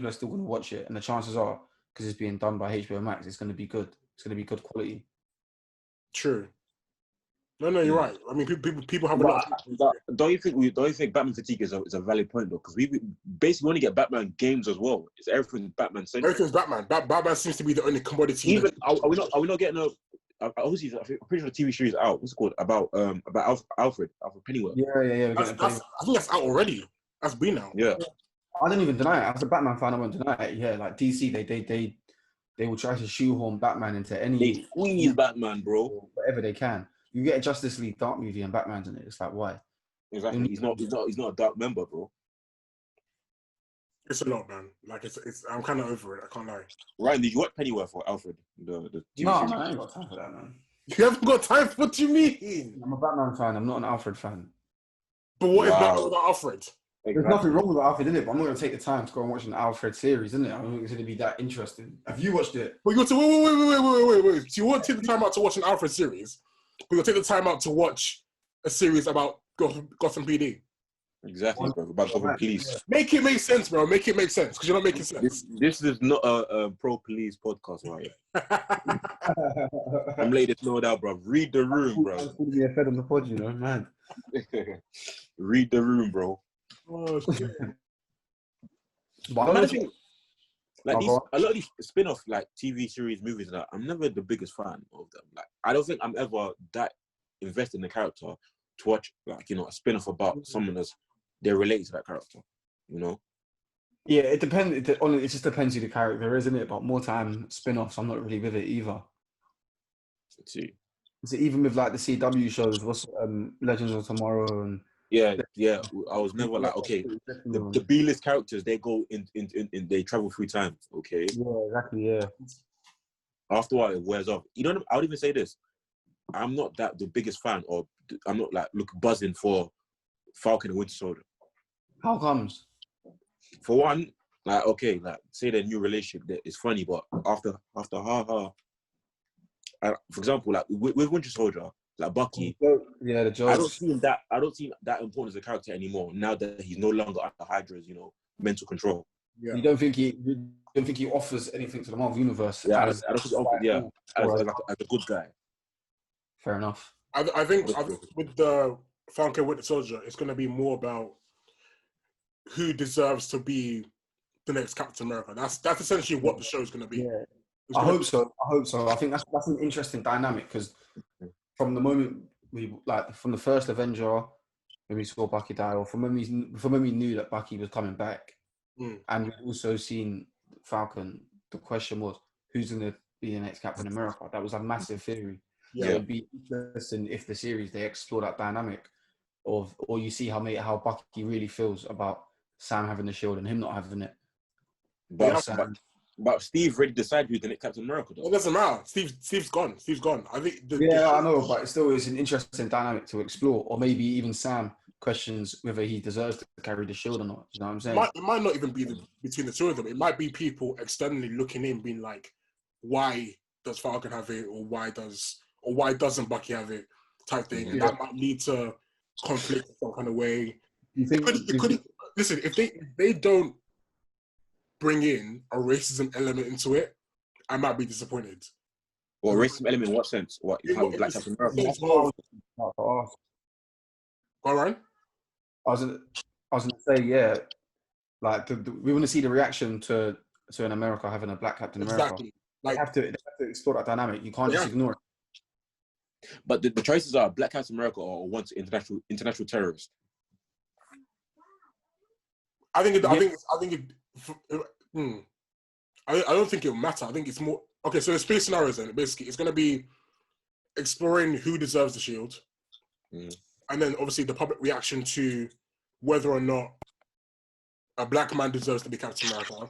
S3: are still going to watch it, and the chances are, because it's being done by HBO Max, it's going to be good. It's going to be good quality.
S2: True. No, you're right. I mean, people have a lot.
S1: But don't you think Batman fatigue is a valid point though? Because we basically want to get Batman games as well. It's everything Batman centric.
S2: Everything's Batman. Batman seems to be the only commodity.
S1: Even are we not getting a? Obviously, I'm pretty sure the TV series out. What's it called? About Alfred Pennyworth.
S3: Yeah.
S2: I think that's out already. That's been out.
S1: Yeah.
S3: I don't even deny it. As a Batman fan, I won't deny it. Yeah, like DC, they will try to shoehorn Batman into any.
S1: They squeeze Batman, bro.
S3: Whatever they can. You get a Justice League Dark movie and Batman's in it. It's like, why?
S1: Exactly. He's not a dark member, bro.
S2: It's a lot, man. Like it's. I'm kind of over it. I can't lie.
S1: Ryan, did you watch Pennyworth or Alfred? The TV
S3: No,
S1: series?
S3: man, I ain't got time for that, man.
S2: You haven't got time. What do you mean?
S3: I'm a Batman fan. I'm not an Alfred fan.
S2: But what is
S1: Wow.
S2: Batman without Alfred?
S3: There's nothing wrong with Alfred in it, but I'm not going to take the time to go and watch an Alfred series, isn't it? I don't think it's going to be that interesting. Have you watched it?
S2: But you want to wait. So you won't take the time out to watch an Alfred series, but you'll take the time out to watch a series about Gotham PD.
S1: Exactly, bro. About Gotham Police.
S2: Make it make sense, bro. Make it make sense, because you're not making sense.
S1: This is not a pro-police podcast, right? I'm laying this note out, bro. Read the room, bro.
S3: I'm going to be a fed on the pod, you know, man.
S1: Read the room, bro.
S2: Oh, shit.
S3: But
S1: Another thing, like
S3: Oh,
S1: these,
S3: go on.
S1: a lot of these spin-off like TV series, movies, that I'm never the biggest fan of them. Like, I don't think I'm ever that invested in the character to watch, like, you know, a spin-off about someone that's they're related to that character. You know?
S3: Yeah, it depends. It just depends who the character is, isn't it? But more time spin-offs, I'm not really with it either.
S1: Let's see.
S3: So even with like the CW shows, what's Legends of Tomorrow and
S1: Yeah. I was never like, okay, the B-list characters, they go in they travel through time. Okay.
S3: Yeah, exactly. Yeah.
S1: After a while, it wears off. You know, I would even say this. I'm not the biggest fan, or I'm not like buzzing for Falcon and Winter Soldier.
S3: How comes?
S1: For one, like, okay, like, say their new relationship that is funny, but after for example, like with Winter Soldier, like Bucky,
S3: Yeah, the
S1: I don't
S3: jokes.
S1: see him that important as a character anymore. Now that he's no longer under Hydra's, you know, mental control.
S2: Yeah.
S3: You don't think he offers anything to the Marvel universe?
S1: Yeah, I don't think as a good guy.
S3: Fair enough.
S2: I think with the Falcon Winter Soldier, it's going to be more about who deserves to be the next Captain America. That's essentially what the show is going to be.
S3: Yeah.
S2: It's
S3: I
S2: gonna
S3: hope so. I think that's an interesting dynamic because from the moment from the first Avenger when we saw Bucky die, or from when we knew that Bucky was coming back, and we've also seen Falcon, the question was who's going to be the next Captain America. That was a massive theory.
S2: Yeah.
S3: So it'd be interesting if the series they explore that dynamic or you see how Bucky really feels about Sam having the shield and him not having it.
S1: But Steve already decided who's the next Captain America, though.
S2: It doesn't matter. Steve's gone. I think.
S3: I know, but it still is an interesting dynamic to explore. Or maybe even Sam questions whether he deserves to carry the shield or not. You know what I'm saying?
S2: It might not even be between the two of them. It might be people externally looking in, being like, "Why does Falcon have it, or why doesn't Bucky have it?" type thing, and that might lead to conflict in some kind of way. Listen, if they don't bring in a racism element into it, I might be disappointed.
S1: Well, racism element in what sense? What you have Black Captain America?
S2: All right.
S3: I was gonna say, yeah, like we want to see the reaction to an America having a Black Captain America.
S2: Exactly. Like,
S3: they have to explore that dynamic. You can't just ignore it.
S1: But the choices are Black Captain America or once international terrorist.
S2: I don't think it'll matter. I think it's more okay. So there's three scenarios then. Basically, it's going to be exploring who deserves the shield, and then obviously the public reaction to whether or not a black man deserves to be Captain America,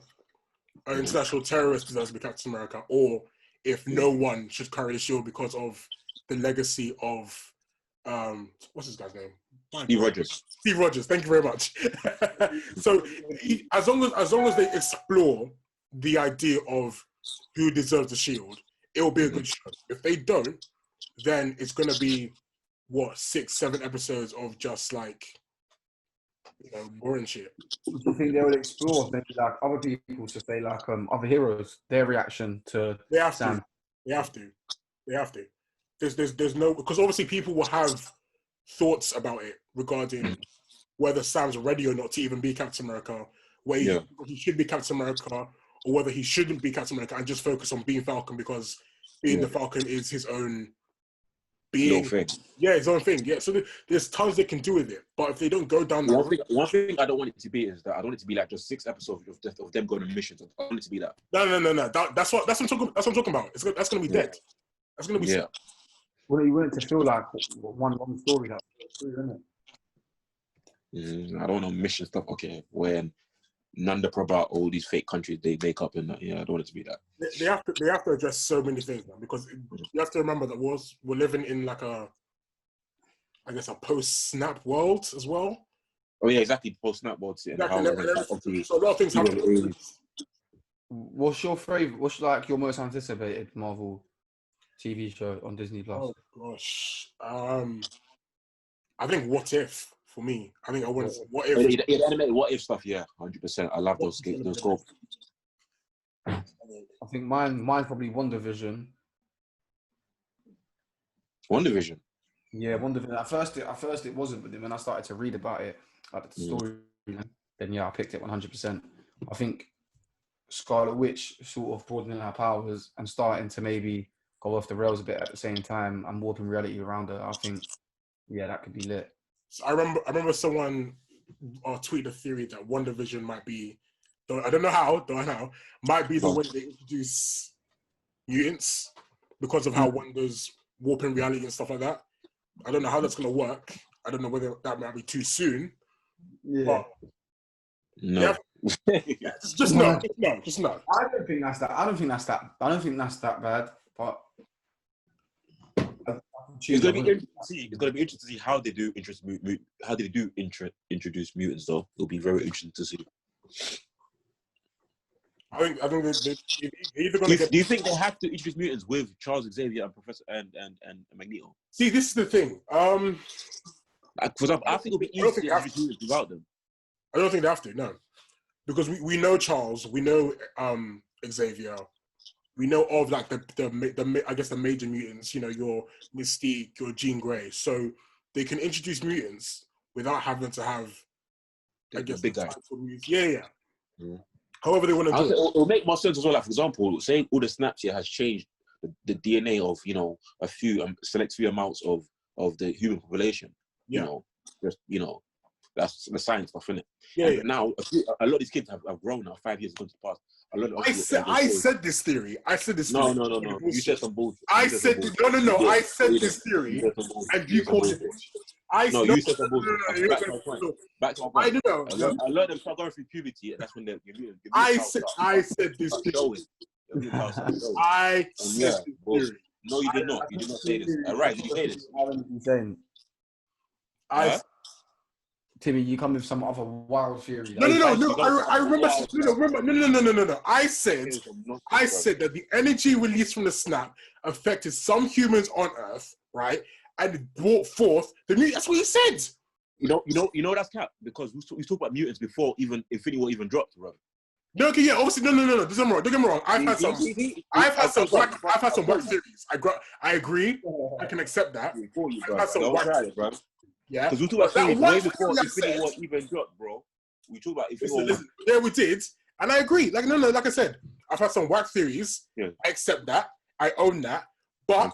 S2: an international terrorist deserves to be Captain America, or if no one should carry the shield because of the legacy of what's this guy's name?
S1: Steve Rogers.
S2: Steve Rogers. Thank you very much. So as long as they explore the idea of who deserves the shield, it will be a good show. If they don't, then it's going to be 6-7 episodes of just like boring shit.
S3: Do you think they will explore maybe like other people to say like other heroes, their reaction to
S2: They have
S3: Sam?
S2: to. They have to. They have to. There's no, because obviously people will have thoughts about it regarding whether Sam's ready or not to even be Captain America, whether he should be Captain America or whether he shouldn't be Captain America and just focus on being Falcon because being the Falcon is his own being.
S1: Little thing.
S2: Yeah, his own thing. Yeah, so there's tons they can do with it. But if they don't go down that
S1: one thing I don't want it to be is that I don't want it to be like just 6 episodes of them going on missions. I want it to be that.
S2: No. That's what I'm talking about. That's gonna be dead. That's gonna be
S3: Well, you want it to feel like one long story, that isn't it?
S1: I don't know mission stuff. Okay, when none about all these fake countries they make up and that. Yeah, I don't want it to be that.
S2: They have to address so many things, man, because you have to remember that we're living in like a post-snap world as well.
S1: Oh yeah, exactly. Post-snap world.
S2: So a lot of things happen.
S3: What's your favorite? What's like your most anticipated Marvel TV show on Disney Plus?
S2: Oh gosh, I think What If for me. I think I want to What If.
S1: The animated What If stuff. Yeah, 100%. I love those goals.
S3: I think mine's probably WandaVision.
S1: WandaVision.
S3: Yeah, WandaVision. At first it wasn't, but then when I started to read about it, like the story, then yeah, I picked it 100%. I think Scarlet Witch sort of broadening her powers and starting to maybe go off the rails a bit at the same time and warping reality around her. I think, yeah, that could be lit.
S2: So I remember someone tweeted a theory that WandaVision might be, I don't know how, might be the way they introduce mutants because of how Wanda's warping reality and stuff like that. I don't know how that's going to work. I don't know whether that might be too soon.
S3: Yeah.
S1: No.
S2: Just no.
S3: I don't think that's that bad. But
S1: it's gonna be interesting to see how they do introduce mutants. Though it'll be very interesting to see.
S2: I think they're either going to get.
S1: Do you think they have to introduce mutants with Charles Xavier and Professor and Magneto?
S2: See, this is the thing.
S1: Because I think it'll be easy to introduce mutants without them.
S2: I don't think they have to. No, because we know Charles, we know Xavier, we know of like the I guess the major mutants. You know, your Mystique, your Jean Grey. So they can introduce mutants without having to have. I guess
S1: the big guy.
S2: Yeah. However they want to do it.
S1: It'll make more sense as well. Like, for example, saying all the snaps here has changed the DNA of, a few select few amounts of the human population.
S2: Yeah.
S1: That's the science stuff, isn't it?
S2: Yeah.
S1: Now a lot of these kids have grown now. 5 years gone to pass.
S2: I said this theory.
S1: No. You said some bullshit.
S2: I said this theory, and you called it.
S1: You said some bullshit. Back to my point.
S2: I know.
S1: A lot of them start going through puberty. That's when they're.
S2: I said this theory. I said this theory.
S1: No, you did not. You did not say this. All right, did you say this?
S3: I haven't been saying. Timmy, you come with some other wild theory.
S2: No. I remember. No. I said that the energy released from the snap affected some humans on Earth, right? And it brought forth the new. That's what you said.
S1: You know that's cap because we talked about mutants before even Infinity War even dropped, bro.
S2: No, okay, yeah, obviously, no. Don't get me wrong. I've had some whack theories. I agree. I can accept that. I've had some whack,
S1: bro.
S2: Yeah,
S1: because we talked about things way before Infinity War even dropped, bro. We talked about Infinity War.
S2: Yeah, we did, and I agree. Like I said, I've had some whack theories. Yeah. I accept that. I own that. But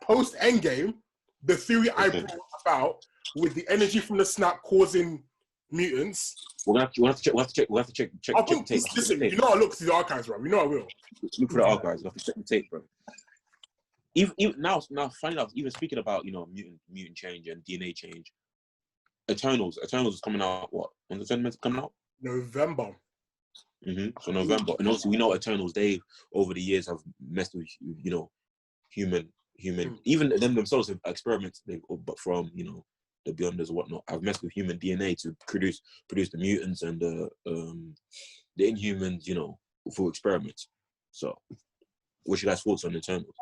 S2: post Endgame, the theory I brought about with the energy from the snap causing mutants.
S1: We'll have to check the tape.
S2: Listen, you know I look through the archives, bro. You know I will.
S1: Look for the archives. We'll have to check the tape, bro. Even now, funny enough, even speaking about mutant change and DNA change, Eternals is coming out. What? When's Eternals coming out?
S2: November.
S1: So November, and also we know Eternals. They over the years have messed with human. Even them themselves have experimented, but from the Beyonders or whatnot, have messed with human DNA to produce the mutants and the Inhumans, for experiments. So, what's your guys' thoughts on Eternals?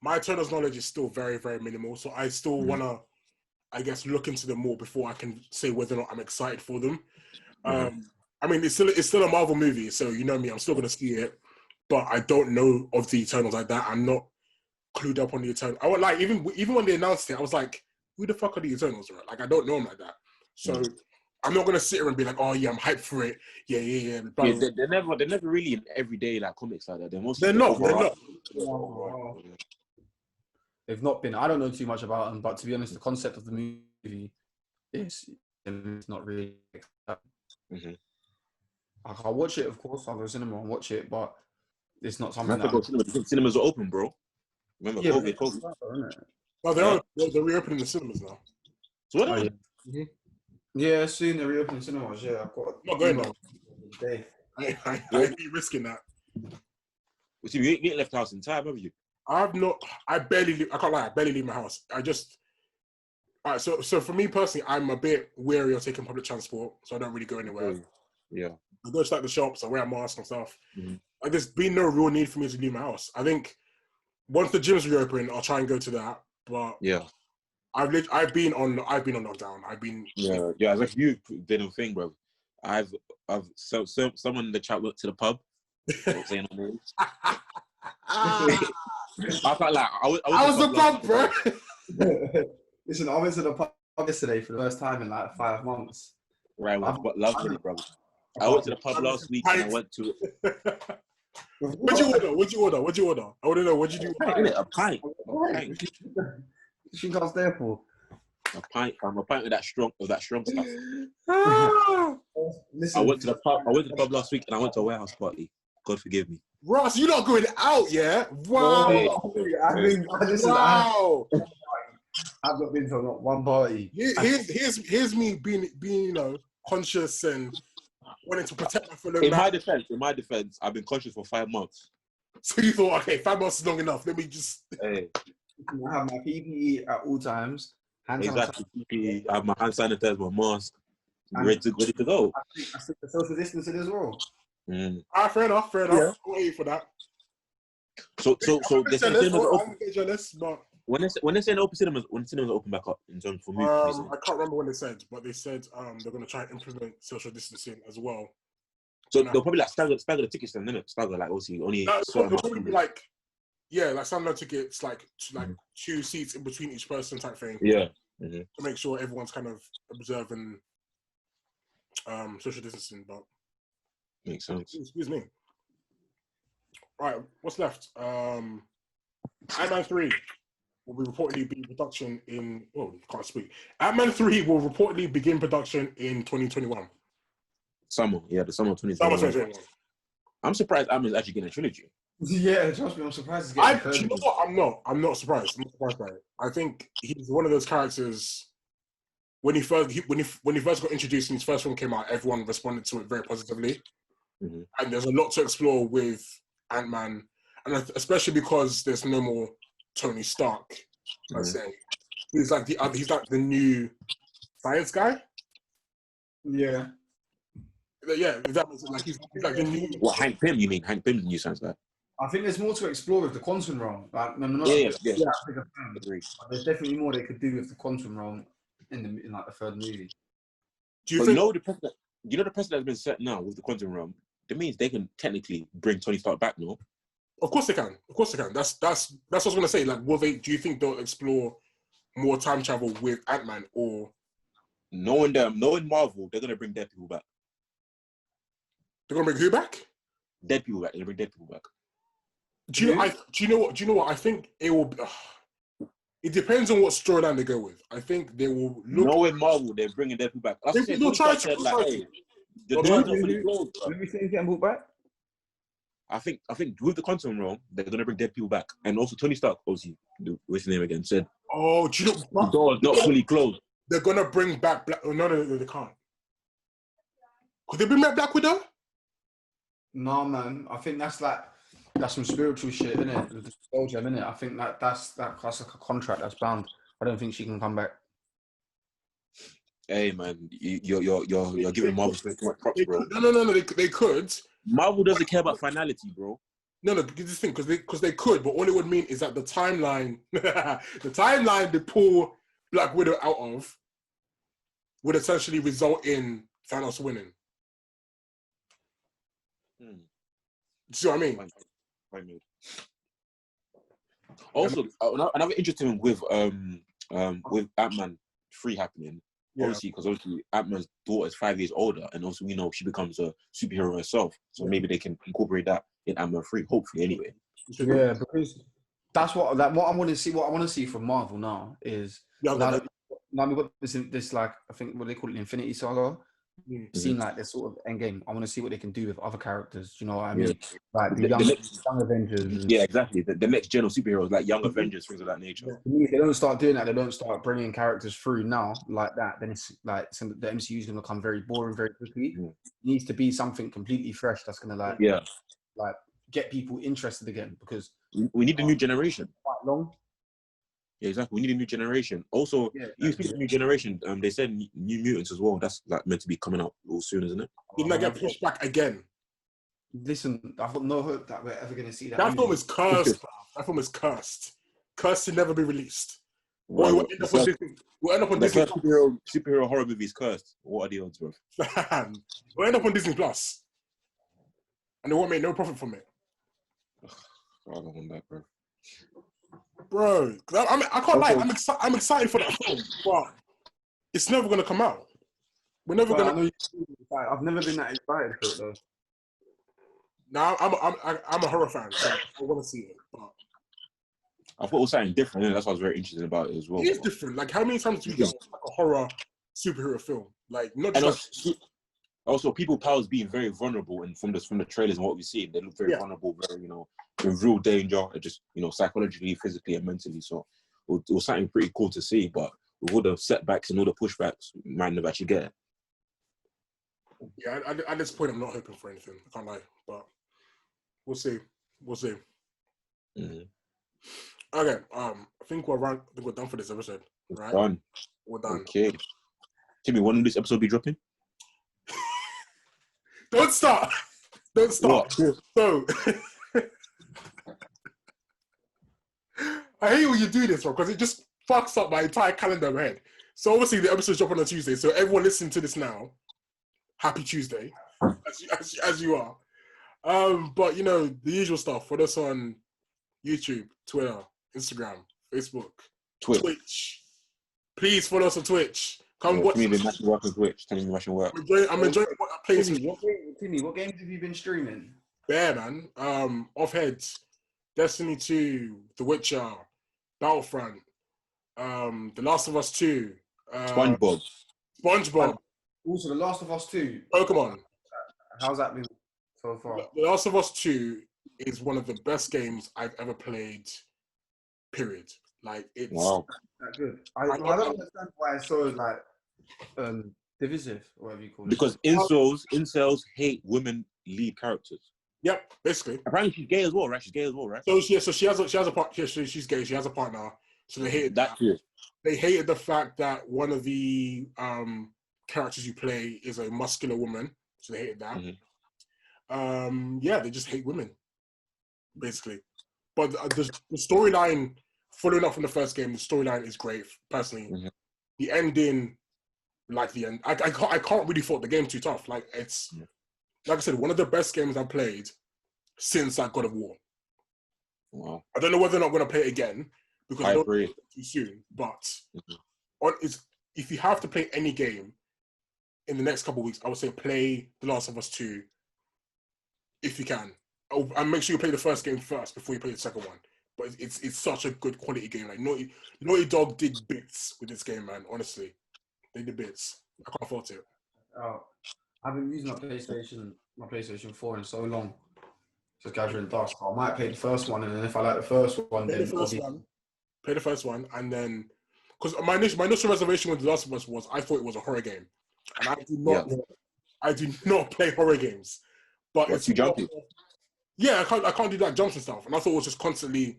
S2: My Eternals knowledge is still very, very minimal. So I still wanna I guess, look into them more before I can say whether or not I'm excited for them.
S1: Mhm.
S2: I mean, it's still a Marvel movie, so you know me, I'm still gonna see it, but I don't know of the Eternals like that. I'm not clued up on the Eternals. I would like even when they announced it, I was like, who the fuck are the Eternals, right? Like I don't know them like that, so I'm not gonna sit here and be like, oh yeah, I'm hyped for it. Yeah. Blah,
S1: Yeah,
S2: blah.
S1: they're never really in everyday like comics like that. They're mostly
S2: They're
S1: the
S2: not. They're
S1: overall.
S2: not.
S3: They've not been. I don't know too much about them, but to be honest, the concept of the movie is it's not really.
S1: Mhm.
S3: I'll watch it, of course. I'll go to cinema and watch it, but it's not
S1: You
S3: something
S1: have to
S3: that.
S1: go cinema. Cinemas are open, bro. Remember
S3: Yeah,
S1: COVID.
S2: Well, they're reopening the cinemas now.
S1: So what?
S3: Oh, yeah. Yeah, soon they're reopening cinemas. Yeah, I've got.
S2: I'm not going now.
S3: Day.
S2: I ain't risking that.
S1: See, you ain't left the house in time, have you?
S2: I've not. I can't lie. I barely leave my house. All right. So for me personally, I'm a bit wary of taking public transport, so I don't really go anywhere.
S1: Yeah.
S2: I go to like the shops. I wear a mask and stuff.
S1: Mhm.
S2: Like there's been no real need for me to leave my house. I think once the gyms reopen, I'll try and go to that. But
S1: Yeah.
S2: I've been on lockdown.
S1: Yeah. As like you did a thing, bro. So someone in the chat went to the pub. Not saying no names. I felt like I
S2: was the pub, bro.
S3: Listen, I went to the pub yesterday for the first time in like 5 months.
S1: Right, but love it, bro. I went to the pub last week and I went to.
S2: What'd you order? I want to know. What'd you do?
S1: A pint.
S3: She can't stay for.
S1: A pint of that strong stuff.
S3: Listen,
S1: I went to the pub last week and I went to a warehouse party. God forgive me.
S2: Ross, you're not going out, yeah? Wow. Wow.
S3: I've not been to not one party.
S2: Here's me being conscious and wanting to protect my fellow
S1: In
S2: man.
S1: my defense, I've been conscious for 5 months.
S2: So you thought, okay, 5 months is long enough. Let me just.
S1: Hey.
S3: I have my PPE at all times.
S1: Exactly. I have my hand sanitizer, my mask, ready to go.
S3: I think the social distancing as well.
S2: Fair enough.
S3: Yeah.
S2: I'll wait for that.
S1: So they say cinemas are open.
S2: I'm a bit jealous, but
S1: When they say open cinemas, when cinemas are open back up in terms for movies.
S2: I can't remember when they said, but they said they're going to try and implement social distancing as well.
S1: So they'll probably like stagger the tickets then, innit? Stagger like obviously only.
S2: They'll probably be like, like standard tickets, like 2 seats in between each person type thing.
S1: Yeah.
S2: To make sure everyone's kind of observing social distancing, but
S1: makes sense.
S2: Excuse me. Right, what's left? Ant-Man 3 will reportedly be production in. Oh, can't speak. Ant-Man 3 will reportedly begin production in 2021.
S1: Summer, the summer of 2021.
S2: Summer 2021.
S1: I'm surprised Ant-Man's actually getting a trilogy.
S3: Yeah, trust me, I'm surprised.
S2: Do you know what? I'm not surprised. I'm not surprised by it. I think he's one of those characters. When he first got introduced and his first film came out, everyone responded to it very positively.
S1: Mm-hmm.
S2: And there's a lot to explore with Ant-Man, and especially because there's no more Tony Stark. I'd say he's like the new science guy.
S3: Yeah.
S2: Yeah, that was like he's like the new.
S1: What, Hank Pym? You mean Hank Pym's the new science guy?
S3: I think there's more to explore with the quantum realm. Like,
S1: Yeah.
S3: Agreed. There's definitely more they could do with the quantum realm in like the third movie.
S2: Do you think?
S1: The precedent that's been set now with the quantum realm? That means they can technically bring Tony Stark back, no?
S2: Of course they can. That's what I was gonna say. Like, do you think they'll explore more time travel with Ant-Man, or
S1: knowing Marvel, they're gonna bring dead people back.
S2: They're gonna bring who back?
S1: Dead people back. They're gonna bring dead people back.
S2: Do you know what? I think it will. It depends on what storyline they go with. I think they will look.
S1: Knowing Marvel, they're bringing dead people back.
S2: They'll try to.
S1: The door's not fully closed.
S3: Do you think getting brought back?
S1: I think with the quantum realm, they're gonna bring dead people back, and also Tony Stark, obviously, what's his name again, said.
S2: Oh, do you know
S1: the door's not fully closed?
S2: They're gonna bring back Black. Oh, no, they can't. Could they bring back Black Widow?
S3: No, man. I think that's some spiritual shit, isn't it? The soul gem, innit? I think that's like a contract that's bound. I don't think she can come back.
S1: Hey, man, you're giving Marvel too much props, bro.
S2: No. They could.
S1: Marvel doesn't care about finality, bro.
S2: No, this thing because they could, but all it would mean is that the timeline, they pull Black Widow out of would essentially result in Thanos winning. Do you see what I mean?
S1: Also, another interesting with Ant-Man 3 happening, obviously, because obviously Ant-Man's daughter is 5 years older, and also we know she becomes a superhero herself, so maybe they can incorporate that in Ant-Man 3, hopefully, anyway.
S3: Yeah, because that's what I want to see. What I want to see from Marvel now is now we've got this like, I think what they call it, Infinity Saga. Seem like they're sort of endgame. I want to see what they can do with other characters. Do you know what I mean? Like the young Avengers.
S1: Yeah, exactly. The next gen of superheroes, like young Avengers, things of that nature.
S3: If they don't start doing that, they don't start bringing characters through now like that, then it's like the MCU is going to become very boring very quickly. It needs to be something completely fresh that's going to like get people interested again, because
S1: we need a new generation.
S3: Quite long.
S1: Yeah, exactly. We need a new generation. Also, you speak of new generation. They said New Mutants as well. That's like meant to be coming out all soon, isn't it?
S2: Didn't I get pushed back again?
S3: Listen, I've got no hope that we're ever going to see that.
S2: That film is cursed. That film is cursed. Cursed to never be released. Well, we'll end up on Disney.
S1: Superhero horror movies cursed. What are the odds, bro?
S2: We'll end up on Disney Plus, and they won't make no profit from it.
S1: I don't want that, bro.
S2: Bro, I can't lie. I'm excited for that film, but it's never gonna come out. We're never gonna.
S3: I've never been that excited for it though.
S2: Now I'm a horror fan, so I want to see it. But
S1: I thought it was something different, and that's what I was very interested about it as well.
S2: It is different. Like, how many times do you get like a horror superhero film? Like, not just.
S1: And also, people powers being very vulnerable, and from the trailers and what we see, they look very vulnerable, very in real danger, just psychologically, physically, and mentally. So it was something pretty cool to see. But with all the setbacks and all the pushbacks, we might never actually get it.
S2: Yeah, at this point, I'm not hoping for anything. I can't lie, but we'll see. We'll see. Okay. I think we're done for this episode. Right? We're done.
S1: Okay. Timmy, when will this episode be dropping?
S2: Don't start.
S1: What?
S2: So, I hate when you do this, bro, because it just fucks up my entire calendar in my head. So obviously the episode's dropping on Tuesday. So everyone listening to this now, happy Tuesday, as you are. But the usual stuff. Follow us on YouTube, Twitter, Instagram, Facebook, Twitch. Please follow us on Twitch. Come watch.
S1: Work on Twitch. Telling me Russian work.
S2: I'm enjoying playing.
S3: Timmy, what games have you been streaming?
S2: Bear, man. Offhead, Destiny 2, The Witcher, Battlefront, The Last of Us 2,
S1: SpongeBob.
S3: Also, The Last of Us 2.
S2: Pokemon.
S3: How's that been so far?
S2: The Last of Us 2 is one of the best games I've ever played. Period. Like, it's
S3: that good. I don't understand why it's so divisive, or whatever you call it.
S1: Because incels hate women lead characters.
S2: Yep, basically.
S1: Apparently she's gay as well, right?
S2: So she has a part. She's gay. She has a partner. So they hated that. They hated the fact that one of the characters you play is a muscular woman. So they hated that. They just hate women, basically. But the storyline, following up from the first game, the storyline is great. Personally, the ending, like the end, I can't really fault the game too tough. Like, it's like I said, one of the best games I've played since God of War.
S1: Wow.
S2: I don't know whether or not I'm going to play it again because I don't know too soon. But if you have to play any game in the next couple of weeks, I would say play The Last of Us 2 if you can. And make sure you play the first game first before you play the second one. But it's such a good quality game. Like Naughty Dog did bits with this game, man. Honestly, they did bits. I can't fault it.
S3: I've been using my PlayStation 4 in so long, just gathering dust. I might play the first one, and then if I like the first one,
S2: play the first one, and then because my initial reservation with The Last of Us was I thought it was a horror game, and I do not play horror games. But it's
S1: too jumpy.
S2: Yeah, I can't do that jumps and stuff, and I thought it was just constantly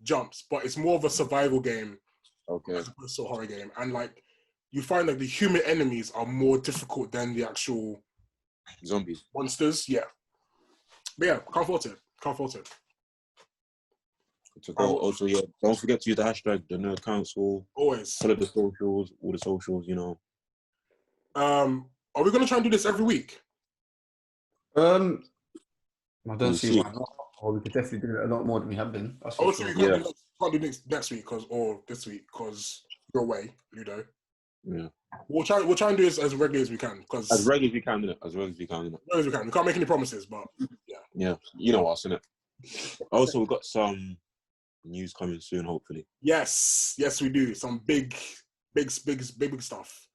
S2: jumps. But it's more of a survival game, as opposed to a horror game, and like. You find that the human enemies are more difficult than the actual
S1: zombies
S2: monsters. Yeah, but yeah, can't fault it.
S1: To go. Also, yeah, don't forget to use the hashtag the Nerd Council.
S2: Always.
S1: Follow the socials, all the socials, you know.
S2: Are we gonna try and do this every week?
S3: I don't
S1: We'll
S3: see
S1: see.
S3: why not. Or we could definitely do it a lot more than we have been. That's for
S2: Obviously,
S3: sure.
S2: we can't do next week or this week because you're away, Ludo.
S1: Yeah.
S2: We'll try and do this as regularly as we can.
S1: As regular as we can, innit? As regular as we can, innit?
S2: As we can. We can't make any promises, but yeah.
S1: Yeah, you know us, innit? Also, we've got some news coming soon, hopefully.
S2: Yes, we do. Some big stuff.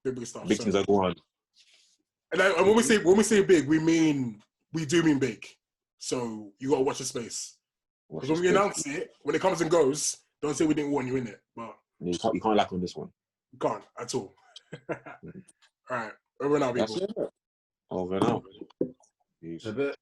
S2: Big stuff.
S1: Big things are going on.
S2: And when we say big, we do mean big. So you gotta watch the space. Because when we announce it, when it comes and goes, don't say we didn't warn you in it. But
S1: you can't lack on this one.
S2: You can't at all. All right, over and out, people.
S1: That's it. Over and out. Peace.
S3: A bit.